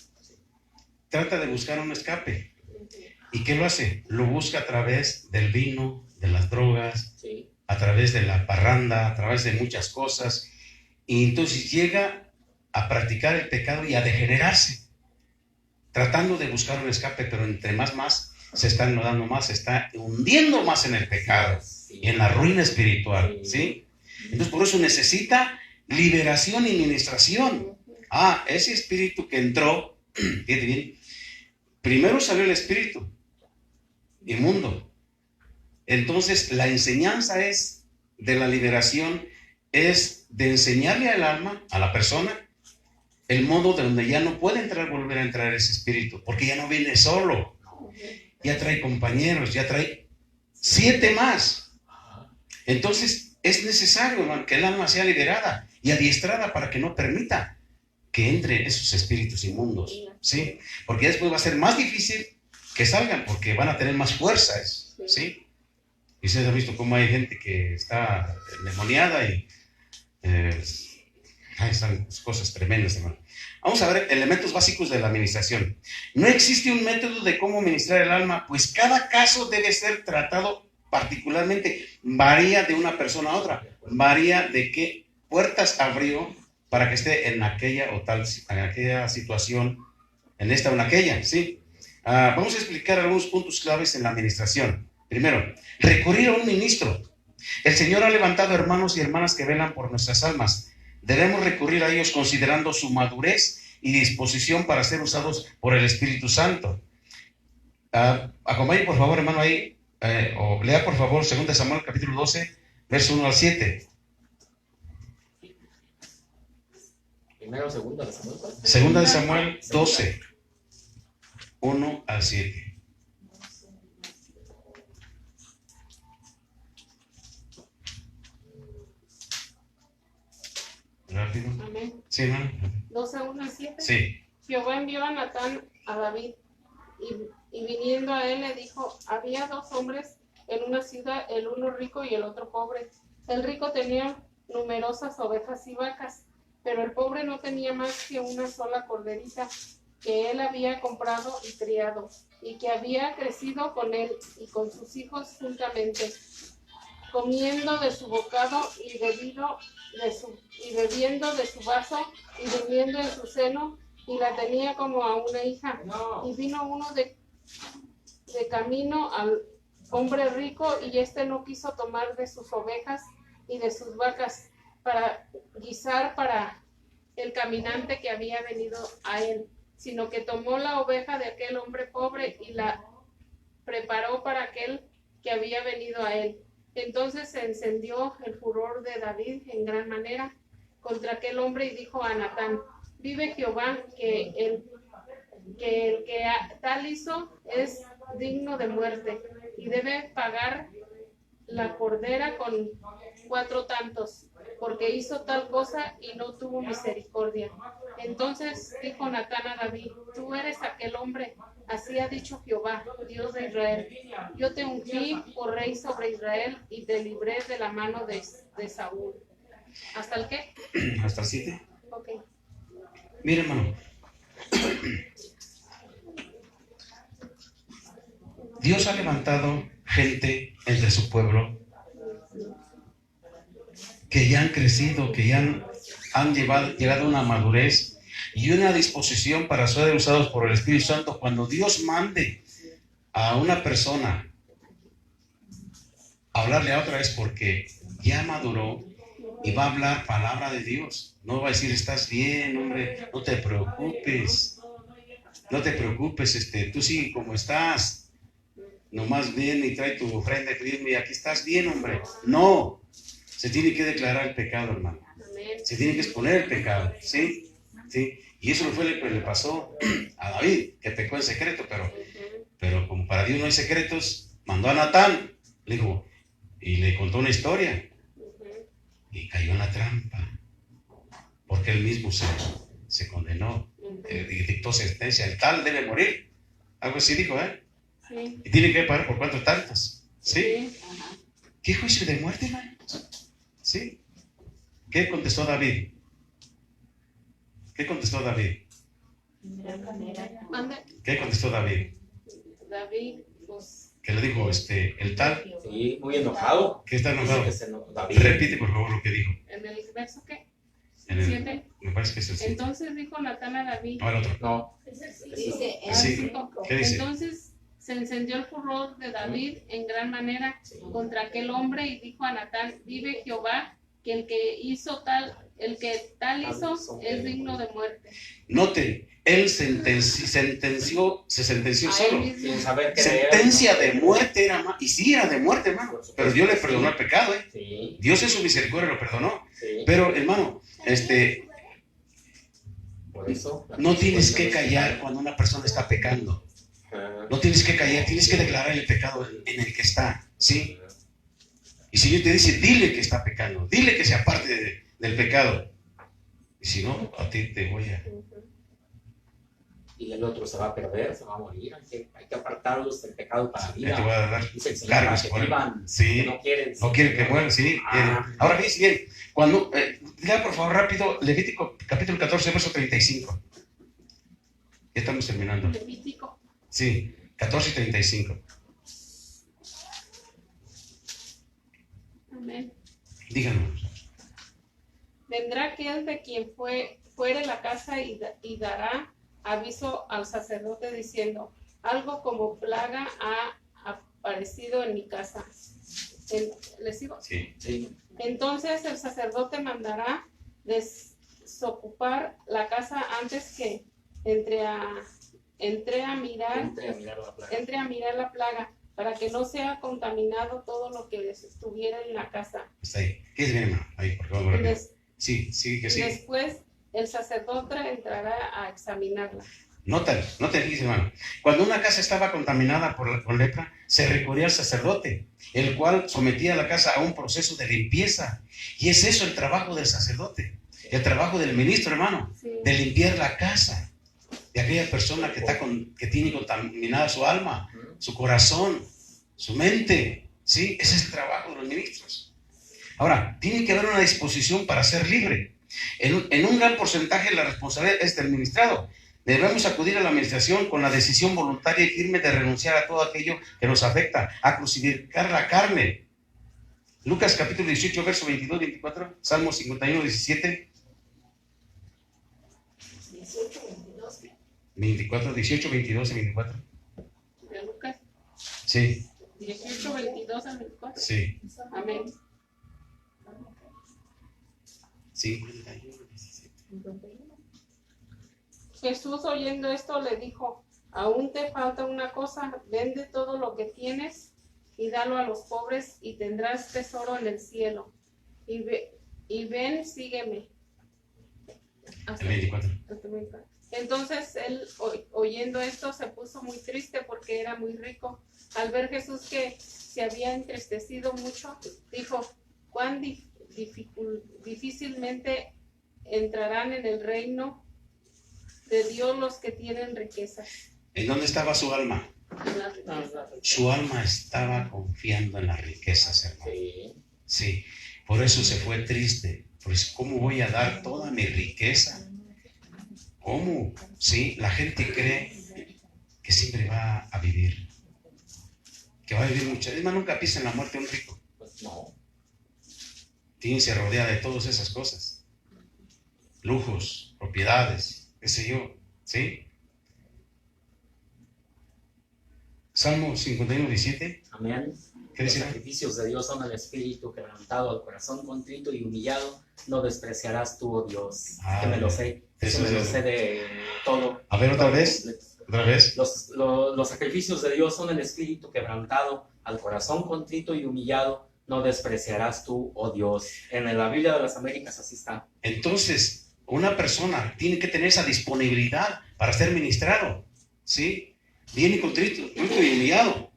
trata de buscar un escape. ¿Y qué lo hace? Lo busca a través del vino, de las drogas, Sí. a través de la parranda, a través de muchas cosas. Y entonces llega a practicar el pecado y a degenerarse, tratando de buscar un escape, pero entre más se está enlodando más, se está hundiendo más en el pecado y en la ruina espiritual, ¿sí? Entonces por eso necesita liberación y ministración. Ese espíritu que entró, fíjate bien, primero salió el espíritu inmundo. Entonces la enseñanza es de la liberación, es de enseñarle al alma, a la persona, el modo de donde ya no puede volver a entrar ese espíritu, porque ya no viene solo, ya trae compañeros, ya trae 7 más. Entonces es necesario, hermano, que el alma sea liberada y adiestrada para que no permita que entren esos espíritus inmundos, ¿sí? Porque después va a ser más difícil que salgan, porque van a tener más fuerzas, ¿sí? Y ustedes han visto cómo hay gente que está endemoniada y están cosas tremendas, hermano. Vamos a ver elementos básicos de la administración. No existe un método de cómo ministrar el alma, pues cada caso debe ser tratado particularmente. Varía de una persona a otra, varía de qué puertas abrió para que esté en aquella o tal, en aquella situación, en esta o en aquella, ¿sí? Vamos a explicar algunos puntos claves en la administración. Primero, recurrir a un ministro. El Señor ha levantado hermanos y hermanas que velan por nuestras almas. Debemos recurrir a ellos considerando su madurez y disposición para ser usados por el Espíritu Santo. Acompañe por favor, hermano, ahí, o lea por favor 2 Samuel capítulo 12, verso 1 al 7. Primero, segunda de Samuel. 2 de Samuel 12, 1 al 7. Rápido. Amén. Sí, ¿no? 12, 1 al 7. Sí. Jehová envió a Natán a David, y viniendo a él le dijo: había 2 hombres en una ciudad, el uno rico y el otro pobre. El rico tenía numerosas ovejas y vacas, pero el pobre no tenía más que una sola corderita que él había comprado y criado, y que había crecido con él y con sus hijos juntamente, comiendo de su bocado y bebiendo de su vaso y durmiendo en su seno, y la tenía como a una hija. Y vino uno de camino al hombre rico, y éste no quiso tomar de sus ovejas y de sus vacas para guisar para el caminante que había venido a él, sino que tomó la oveja de aquel hombre pobre y la preparó para aquel que había venido a él. Entonces se encendió el furor de David en gran manera contra aquel hombre, y dijo a Natán: vive Jehová, que el que tal hizo es digno de muerte, y debe pagar la cordera con 4 tantos, porque hizo tal cosa y no tuvo misericordia. Entonces dijo Natán a David: tú eres aquel hombre. Así ha dicho Jehová, Dios de Israel: yo te ungí por rey sobre Israel y te libré de la mano de Saúl. ¿Hasta el qué? Hasta el 7. Ok. Mire, hermano, Dios ha levantado gente entre su pueblo que ya han crecido, que ya han llegado a una madurez y una disposición para ser usados por el Espíritu Santo. Cuando Dios mande a una persona a hablarle a otra, es porque ya maduró y va a hablar palabra de Dios. No va a decir: estás bien, hombre, no te preocupes, tú sigue como estás, nomás ven y trae tu ofrenda y aquí estás bien, hombre. No, se tiene que declarar el pecado, hermano. Se tiene que exponer el pecado, ¿sí? ¿Sí? Y eso fue lo que le pasó a David, que pecó en secreto, pero como para Dios no hay secretos, mandó a Natán, le dijo, y le contó una historia, y cayó en la trampa, porque él mismo se condenó, y dictó sentencia: el tal debe morir, algo así dijo, Sí. y tiene que pagar por 4 tantos, ¿sí? Ajá. ¿Qué juicio de muerte, hermano? ¿Sí? ¿Qué contestó David? ¿Qué contestó David? Mande. ¿Qué contestó David? David, pues, Que le dijo, el tal, Sí, muy enojado. que está Dice enojado. que David. Repite, por favor, lo que dijo. en el verso ¿qué? En el- 7. me parece que es el 7. Entonces dijo Natán a David. No, el otro. No, Dice, Sí. 5. ¿Qué dice? Entonces se encendió el furor de David en gran manera sí. contra aquel hombre y dijo a Natán, vive Jehová, que el que tal hizo es digno de muerte. Noten, él se sentenció A él solo. mismo. Sin saber qué Sentencia leer, de ¿no? muerte era más. Y sí, era de muerte, hermano. Pero Dios le perdonó el pecado, ¿eh? Sí, Dios en su misericordia lo perdonó. sí. Pero, hermano, Por eso. no tienes que callar cuando una persona está pecando. Ajá. No tienes que callar, tienes que declarar el pecado en el que está, ¿sí? Y si Dios te dice, dile que está pecando, dile que se aparte del pecado. Y si no, a ti te voy a... Y el otro se va a perder, se va a morir. Hay que apartarlos del pecado para la Ya te voy vida. a dar Dice el Señor, cargos para que por él. vivan, Sí. que no quieren. No quiere que muera, sí. Ahora fíjense bien, cuando, lea por favor rápido, Levítico capítulo 14, verso 35. Ya estamos terminando. Levítico. Sí, 14 y 35. Amén. Díganos. Vendrá aquel de quien fuere la casa y dará aviso al sacerdote diciendo, algo como plaga ha aparecido en mi casa. ¿Les sigo? Sí. Sí. Entonces el sacerdote mandará desocupar la casa antes que entre a mirar la plaga, para que no sea contaminado todo lo que estuviera en la casa. Está ahí. Fíjense bien, hermano. Ahí, por favor. Y rápido. Sí, sí, que y sí. después el sacerdote entrará a examinarla. Noten, fíjense, hermano. Cuando una casa estaba contaminada con lepra, se recurría al sacerdote, el cual sometía a la casa a un proceso de limpieza. Y es eso el trabajo del sacerdote, el trabajo del ministro, hermano, Sí. de limpiar la casa de aquella persona que tiene contaminada su alma, su corazón, su mente. ¿Sí? Ese es el trabajo de los ministros. Ahora, tiene que haber una disposición para ser libre. En un gran porcentaje la responsabilidad es del ministrado. Debemos acudir a la administración con la decisión voluntaria y firme de renunciar a todo aquello que nos afecta, a crucificar la carne. Lucas capítulo 18, verso 22, 24, Salmo 51, 17, 18, 22. 24, 18, 22 y 24. De Lucas Sí, 18, 22 al 24. sí, Amén. 51, 17. Jesús oyendo esto le dijo, aún te falta una cosa, vende todo lo que tienes y dalo a los pobres y tendrás tesoro en el cielo. Y ven, sígueme. El 24. Entonces él, oyendo esto, se puso muy triste porque era muy rico. Al ver Jesús que se había entristecido mucho, dijo, cuán difícilmente entrarán en el reino de Dios los que tienen riquezas. ¿En dónde estaba su alma? En las riquezas. Su alma estaba confiando en las riquezas, hermano. Sí. Sí, por eso se fue triste. Pues, ¿cómo voy a dar toda mi riqueza? ¿Cómo? Sí, la gente cree que siempre va a vivir. Que va a vivir mucho. Es más, nunca piensa en la muerte de un rico. Pues no. Se rodea de todas esas cosas. Lujos, propiedades, qué sé yo. ¿Sí? Salmo 51, 17. Amén. ¿Qué Los dice? sacrificios de Dios son el espíritu quebrantado, al corazón contrito y humillado, no despreciarás tú, oh Dios. Que me lo sé. Eso me lo sé de todo. A ver, otra vez. Otra vez. Los sacrificios de Dios son el espíritu quebrantado, al corazón contrito y humillado, no despreciarás tú, oh Dios. En la Biblia de las Américas así está. Entonces, una persona tiene que tener esa disponibilidad para ser ministrado. ¿Sí? Bien y contrito y humillado.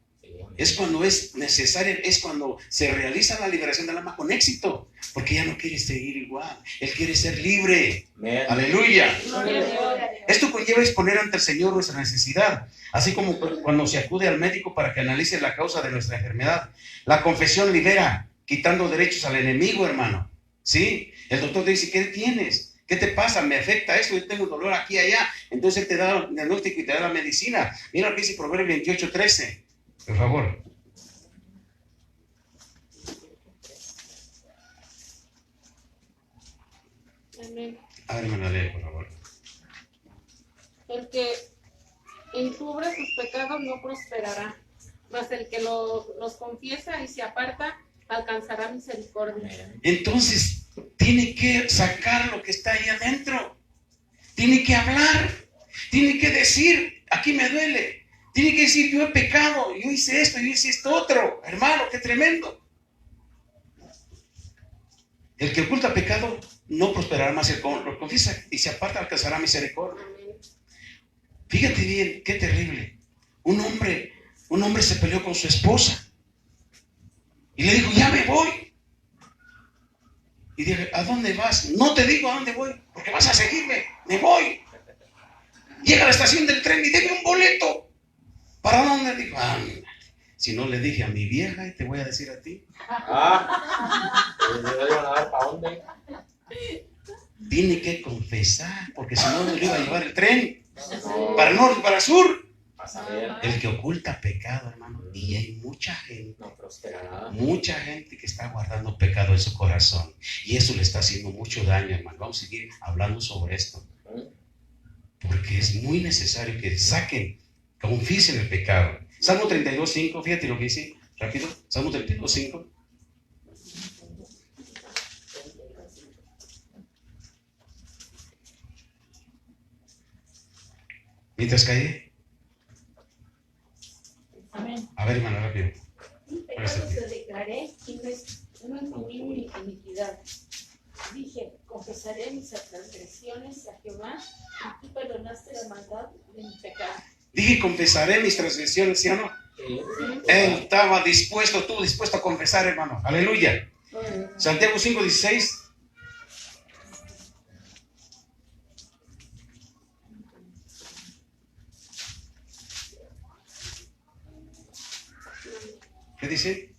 Es cuando es necesario, es cuando se realiza la liberación del alma con éxito, porque ya no quiere seguir igual, él quiere ser libre. Amén. Aleluya. Gloria a Dios. Esto conlleva exponer ante el Señor nuestra necesidad, así como cuando se acude al médico para que analice la causa de nuestra enfermedad. La confesión libera, quitando derechos al enemigo, hermano. ¿Sí? El doctor te dice, ¿qué tienes? ¿Qué te pasa? Me afecta esto, yo tengo dolor aquí y allá. Entonces Él te da el diagnóstico y te da la medicina. Mira lo que dice Proverbios 28:13. Por favor. Amén. A ver, hermana, lee, por favor. El que encubre sus pecados no prosperará, mas el que los confiesa y se aparta alcanzará misericordia. Entonces, tiene que sacar lo que está ahí adentro. Tiene que hablar. Tiene que decir, aquí me duele. Tiene que decir, yo he pecado, yo hice esto, yo hice esto otro. Hermano, qué tremendo. El que oculta pecado no prosperará más, el que lo confiesa y se aparta alcanzará misericordia. Amén. Fíjate bien, qué terrible. Un hombre se peleó con su esposa y le dijo, ya me voy. Y dije, ¿a dónde vas? No te digo a dónde voy, porque vas a seguirme. Me voy. Llega a la estación del tren y deme un boleto. ¿Para dónde? Dijo, si no le dije a mi vieja, te voy a decir a ti. ¿Le iban a dar para dónde? Tiene que confesar, porque si no, no le iba a llevar el tren. Para el norte, para el sur. A saber, El que oculta pecado, hermano. Y hay mucha gente. no prosperará. Mucha gente que está guardando pecado en su corazón y eso le está haciendo mucho daño, hermano. Vamos a seguir hablando sobre esto porque es muy necesario que saquen, confiesen el pecado. Salmo 32:5, fíjate lo que dice, rápido. Salmo 32:5. Mientras cae. Amén. A ver, hermano, rápido. Mi pecado te declaré y no encubrí mi iniquidad. Dije, confesaré mis transgresiones a Jehová y tú perdonaste la maldad de mi pecado. Dije, confesaré mis transgresiones, ¿sí o no? Él estaba dispuesto, tú dispuesto a confesar, hermano. Aleluya. Santiago 5:16. ¿Qué dice?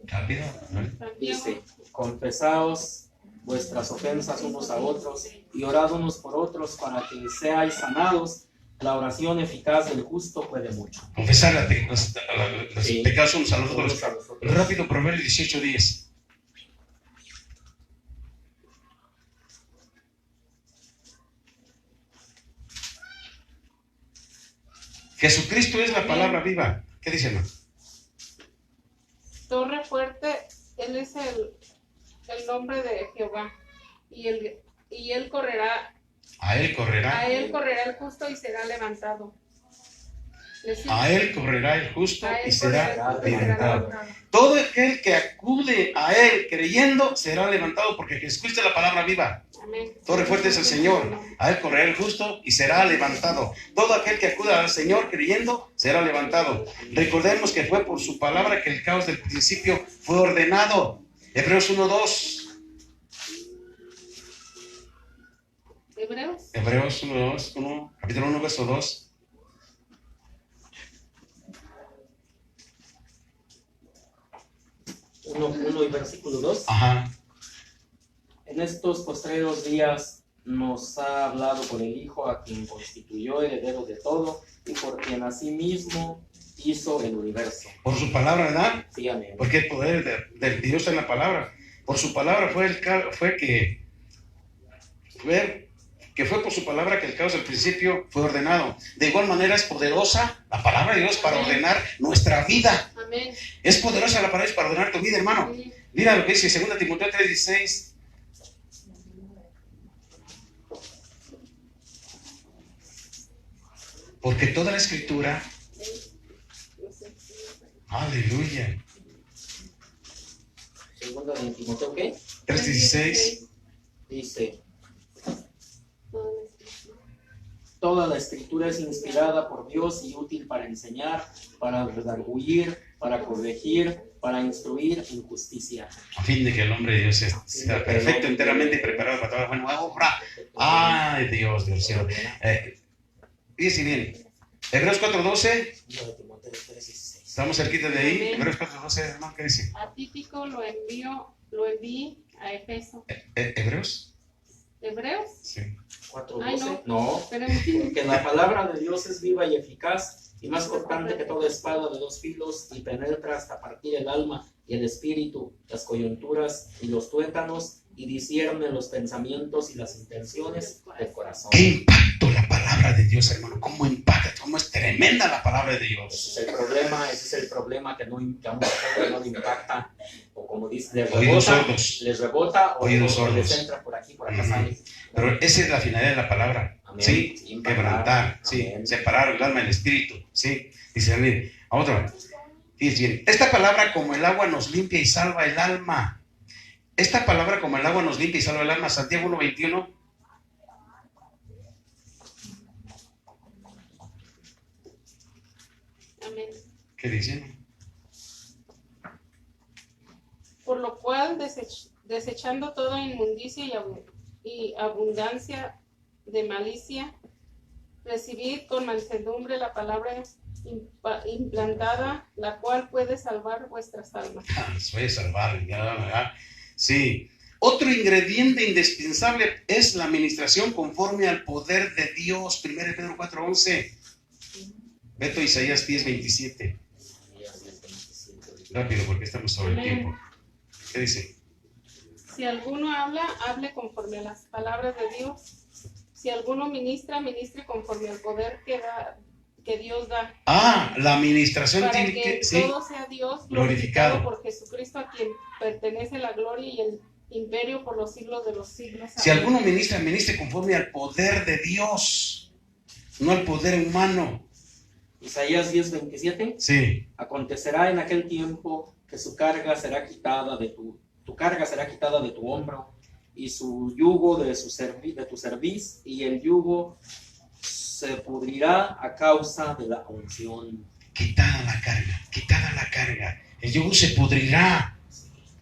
Rápido, ¿no? Dice, confesaos vuestras ofensas unos a otros y orad unos por otros para que seáis sanados. La oración eficaz del justo puede mucho. Confesar los Sí. pecados unos a los otros. Unos a los otros. Rápido, Proverbios 18:10. Jesucristo es la palabra viva. ¿Qué dice, hermano? Torre fuerte, Él es el nombre de Jehová, y él correrá, A él correrá. a él correrá el justo y será levantado. ¿Le sigue? A él correrá el justo A él y será correrá el justo y será levantado. levantado. Todo aquel que acude a él creyendo será levantado, porque Jesucristo es la palabra viva. Amén. Torre fuerte es el Señor. A él correrá el justo y será levantado. Todo aquel que acuda al Señor creyendo será levantado. Recordemos que fue por su palabra que el caos del principio fue ordenado. Hebreos 1:2. Hebreos. Hebreos 1:2. Capítulo 1, verso 2. Uno y versículo 2. Ajá. En estos postreros días nos ha hablado por el Hijo, a quien constituyó heredero de todo y por quien asimismo hizo el universo. Por su palabra, ¿verdad? Sí, amén. Porque el poder de Dios está en la palabra. Por su palabra fue por su palabra que el caos del principio fue ordenado. De igual manera es poderosa la palabra de Dios para ordenar nuestra vida. Amén. Es poderosa la palabra de Dios para ordenar tu vida, hermano. Sí. Mira lo que dice 2 Timoteo 3:16. Porque toda la escritura, aleluya, Segunda de Timoteo, ¿qué? 3:16. Dice, toda la escritura es inspirada por Dios y útil para enseñar, para redarguir, para corregir, para instruir en justicia. A fin de que el hombre de Dios sea perfecto, enteramente preparado para toda la buena obra. Ay, Dios del cielo. Fíjense bien, Hebreos 4:12, estamos cerquita de ahí. Amén. Hebreos 4:12, hermano, ¿qué dice? A Tíquico lo envié a Efeso. ¿Hebreos? ¿Hebreos? Sí. 4:12. Ay, no. No, Esperemos. porque la palabra de Dios es viva y eficaz y más cortante que toda espada de 2 filos y penetra hasta partir el alma y el espíritu, las coyunturas y los tuétanos y discierne los pensamientos y las intenciones del corazón. ¿Qué impacto la palabra de Dios, hermano? ¿Cómo impacta? ¿Cómo es tremenda la palabra de Dios? Ese es el problema que a mucha gente no le impacta, o como dice, Oídos sordos. les rebota o Oídos les sordos. entra por aquí, por acá Ujú. sale. Pero esa es la finalidad de la palabra. Amén. Sí, Impactar. quebrantar, sí, Amén. separar el alma del espíritu, sí, discernir. A otra, fíjense bien, esta palabra como el agua nos limpia y salva el alma. Esta palabra como el agua nos limpia y salva el alma, Santiago 1:21. Amén. ¿Qué dice? Por lo cual, desechando toda inmundicia y abundancia de malicia, recibid con mansedumbre la palabra implantada, la cual puede salvar vuestras almas. Puede salvar, ¿verdad? Sí. Otro ingrediente indispensable es la administración conforme al poder de Dios. 1 Pedro 4:11. Veto Isaías 10:27. Rápido, porque estamos sobre el tiempo. ¿Qué dice? Si alguno habla, hable conforme a las palabras de Dios. Si alguno ministra, ministre conforme al poder que Dios da. La administración Para tiene que que, sí, todo sea Dios glorificado. glorificado por Jesucristo, a quien pertenece la gloria y el imperio por los siglos de los siglos. Si Amén. alguno ministra, ministre conforme al poder de Dios, no al poder humano. Isaías 10:27. Sí. Acontecerá en aquel tiempo que su carga será quitada de tu carga será quitada de tu hombro y su yugo de tu cerviz, y el yugo se pudrirá a causa de la unción. Quitada la carga. El yugo se pudrirá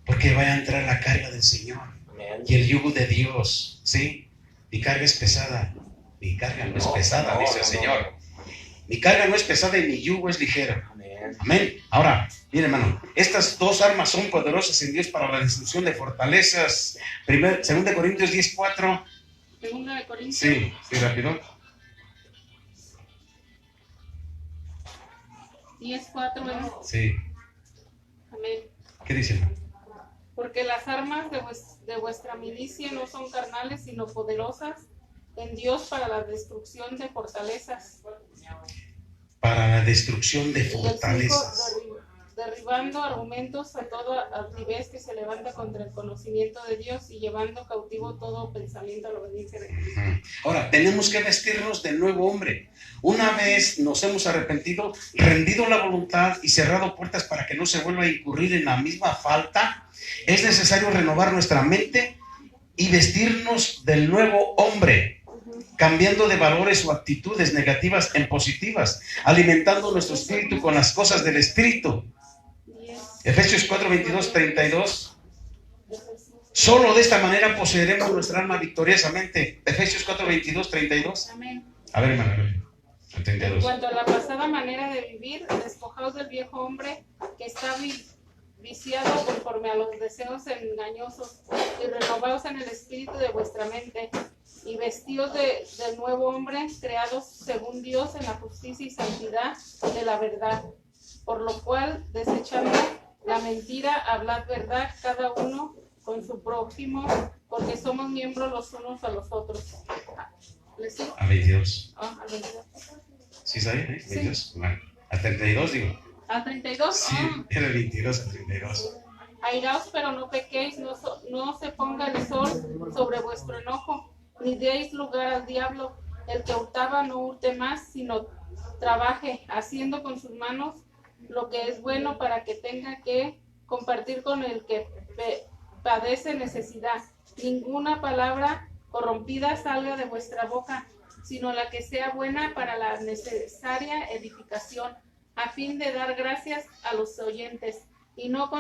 porque va a entrar la carga del Señor. Amén. Y el yugo de Dios, ¿sí? Mi carga es pesada. Mi carga no es pesada, dice el Señor. Mi carga no es pesada y mi yugo es ligero. Amén. Amén. Ahora, mire, hermano, estas dos armas son poderosas en Dios para la destrucción de fortalezas. 2 Corintios 10:4. Segunda de Corintios. Sí, rápido. 10:4, ¿verdad? Sí. Amén. ¿Qué dice, hermano? Porque las armas de vuestra milicia no son carnales, sino poderosas en Dios para la destrucción de fortalezas. Para la destrucción de Y el 5, fortalezas. derribando argumentos a toda altivez que se levanta contra el conocimiento de Dios y llevando cautivo todo pensamiento a la obediencia de Cristo. Ahora, tenemos que vestirnos del nuevo hombre. Una vez nos hemos arrepentido, rendido la voluntad y cerrado puertas para que no se vuelva a incurrir en la misma falta, es necesario renovar nuestra mente y vestirnos del nuevo hombre, cambiando de valores o actitudes negativas en positivas, alimentando nuestro espíritu con las cosas del espíritu. Efesios 4:22-32. Solo de esta manera poseeremos nuestra alma victoriosamente. Efesios 4:22-32. Amén. A ver, hermano. En 32. cuanto a la pasada manera de vivir, despojaos del viejo hombre que está viciado conforme a los deseos engañosos, y renovaos en el espíritu de vuestra mente, y vestíos del nuevo hombre, creados según Dios en la justicia y santidad de la verdad. Por lo cual, desechando la mentira, hablad verdad cada uno con su prójimo, porque somos miembros los unos a los otros. ¿Le sigo? A 22. Ah, al 22. ¿Sí está bien? 22. Bueno, a 32 digo. ¿Al 32? Sí, era el 22 al 32. Airaos, pero no pequéis, no se ponga el sol sobre vuestro enojo, ni deis lugar al diablo. El que hurtaba no hurte más, sino trabaje, haciendo con sus manos lo que es bueno, para que tenga que compartir con el que padece necesidad. Ninguna palabra corrompida salga de vuestra boca, sino la que sea buena para la necesaria edificación, a fin de dar gracias a los oyentes. Y no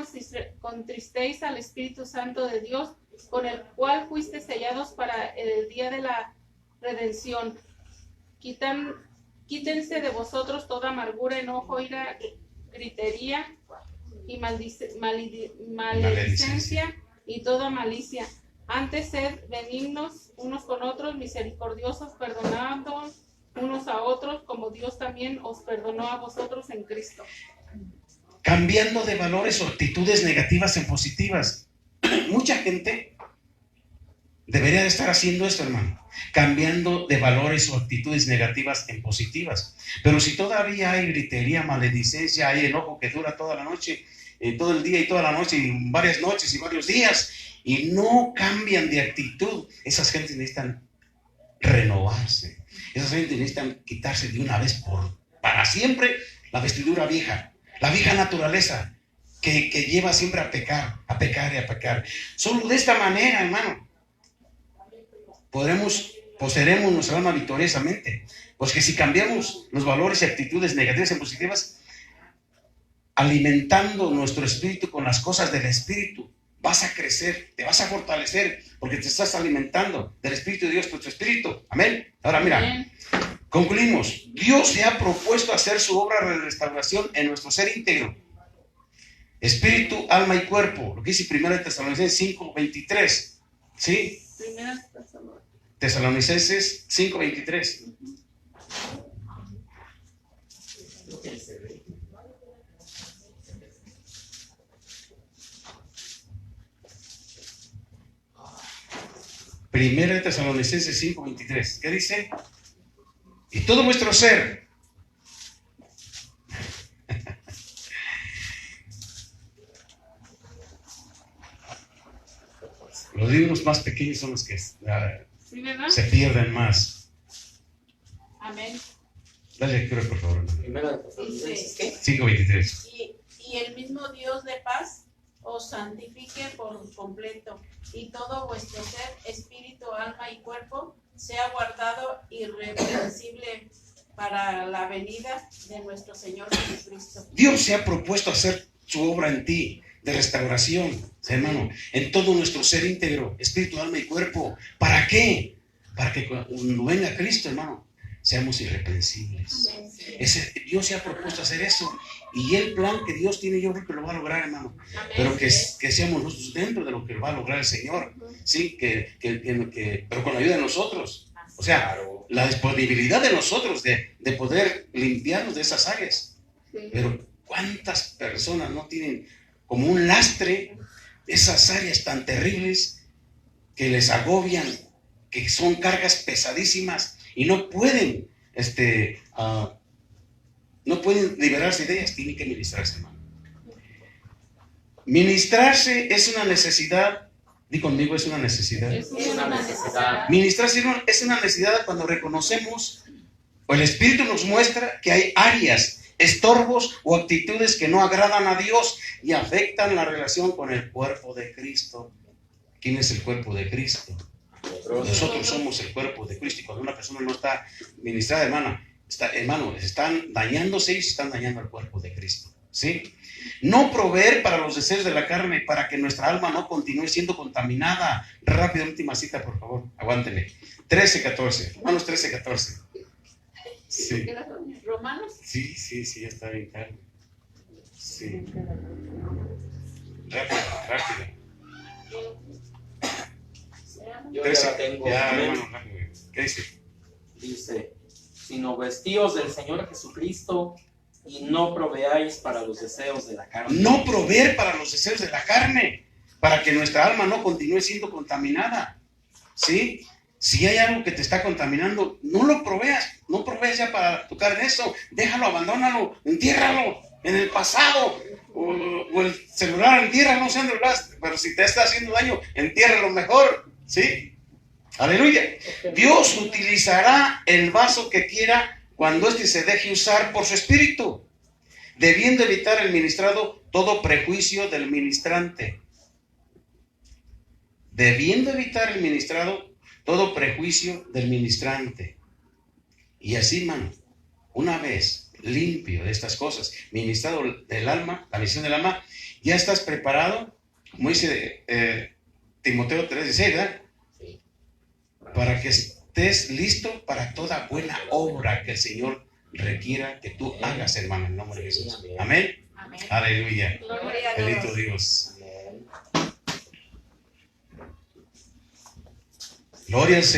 contristéis al Espíritu Santo de Dios, con el cual fuisteis sellados para el día de la redención. Quítense de vosotros toda amargura, enojo, ira, gritería y maledicencia, y toda malicia. Antes sed benignos unos con otros, misericordiosos, perdonando unos a otros, como Dios también os perdonó a vosotros en Cristo. Cambiando de valores o actitudes negativas en positivas. Mucha gente debería de estar haciendo esto, hermano. Cambiando de valores o actitudes negativas en positivas. Pero si todavía hay gritería, maledicencia, hay enojo que dura toda la noche, todo el día y toda la noche, y varias noches y varios días, y no cambian de actitud, esas gentes necesitan renovarse. Esas gentes necesitan quitarse de una vez para siempre la vestidura vieja, la vieja naturaleza que lleva siempre a pecar y a pecar. Solo de esta manera, hermano, poseeremos nuestra alma victoriosamente. Porque si cambiamos los valores y actitudes negativas en positivas, alimentando nuestro espíritu con las cosas del espíritu, vas a crecer, te vas a fortalecer, porque te estás alimentando del Espíritu de Dios por tu espíritu. Amén. Ahora mira, Amén. Concluimos. Dios se ha propuesto hacer su obra de restauración en nuestro ser íntegro, espíritu, alma y cuerpo. Lo que dice 1 Tesalonicenses 5:23. ¿Sí? Primera Tesalonicenses 5:23. Primera de Tesalonicenses 5:23. ¿Qué dice? Y todo vuestro ser. Los libros más pequeños son los que ¿Sí, verdad? se pierden más. Amén. Dale lectura, por favor. Primera de Tesalonicenses, ¿qué? 5:23. Y el mismo Dios de paz os santifique por completo, y todo vuestro ser, espíritu, alma y cuerpo, sea guardado irreprensible para la venida de nuestro Señor Jesucristo. Dios se ha propuesto hacer su obra en ti de restauración, hermano, en todo nuestro ser íntegro, espíritu, alma y cuerpo. ¿Para qué? Para que cuando venga Cristo, hermano, seamos irreprensibles. Dios se ha propuesto hacer eso, y el plan que Dios tiene, yo creo que lo va a lograr, hermano. Amén. Pero que seamos nosotros dentro de lo que va a lograr el Señor, sí, pero con la ayuda de nosotros. O sea, la disponibilidad de nosotros de poder limpiarnos de esas áreas. Sí. Pero ¿cuántas personas no tienen como un lastre esas áreas tan terribles que les agobian, que son cargas pesadísimas y no pueden, no pueden liberarse de ellas? Tienen que ministrarse, hermano. Ministrarse es una necesidad. Di conmigo, es una necesidad. Es una necesidad. Ministrarse es una necesidad cuando reconocemos, o el Espíritu nos muestra que hay áreas, estorbos o actitudes que no agradan a Dios y afectan la relación con el cuerpo de Cristo. ¿Quién es el cuerpo de Cristo? Nosotros somos el cuerpo de Cristo. Y cuando una persona no está ministrada, hermano, están dañándose y se están dañando al cuerpo de Cristo. ¿Sí? No proveer para los deseos de la carne, para que nuestra alma no continúe siendo contaminada. Rápido, última cita, por favor, aguántenme. 13:14, Romanos 13:14. Sí. Romanos. Sí, ya está bien claro. Sí. Rápido. Yo ya la tengo. Ya, Amén. hermano, rápido. ¿Qué dice? Dice, sino vestíos del Señor Jesucristo y no proveáis para los deseos de la carne. No proveer para los deseos de la carne, para que nuestra alma no continúe siendo contaminada. ¿Sí? Si hay algo que te está contaminando, no lo proveas. No proveas ya para tocar en eso. Déjalo, abandónalo, entiérralo en el pasado. O el celular, entiérralo, no sean celular. Pero si te está haciendo daño, entiérralo mejor. ¿Sí? Aleluya. Dios utilizará el vaso que quiera cuando éste se deje usar por su espíritu, debiendo evitar el ministrado todo prejuicio del ministrante. Debiendo evitar el ministrado todo prejuicio del ministrante. Y así, mano, una vez limpio de estas cosas, ministrado del alma, la misión del alma, ya estás preparado, como dice Timoteo 3:16, ¿verdad? Sí. Para que estés listo para toda buena obra que el Señor requiera que tú hagas, hermano, en nombre de Jesús. Amén. Amén. Aleluya. Gloria a Bendito Dios. Dios. Amén. Gloria al Señor.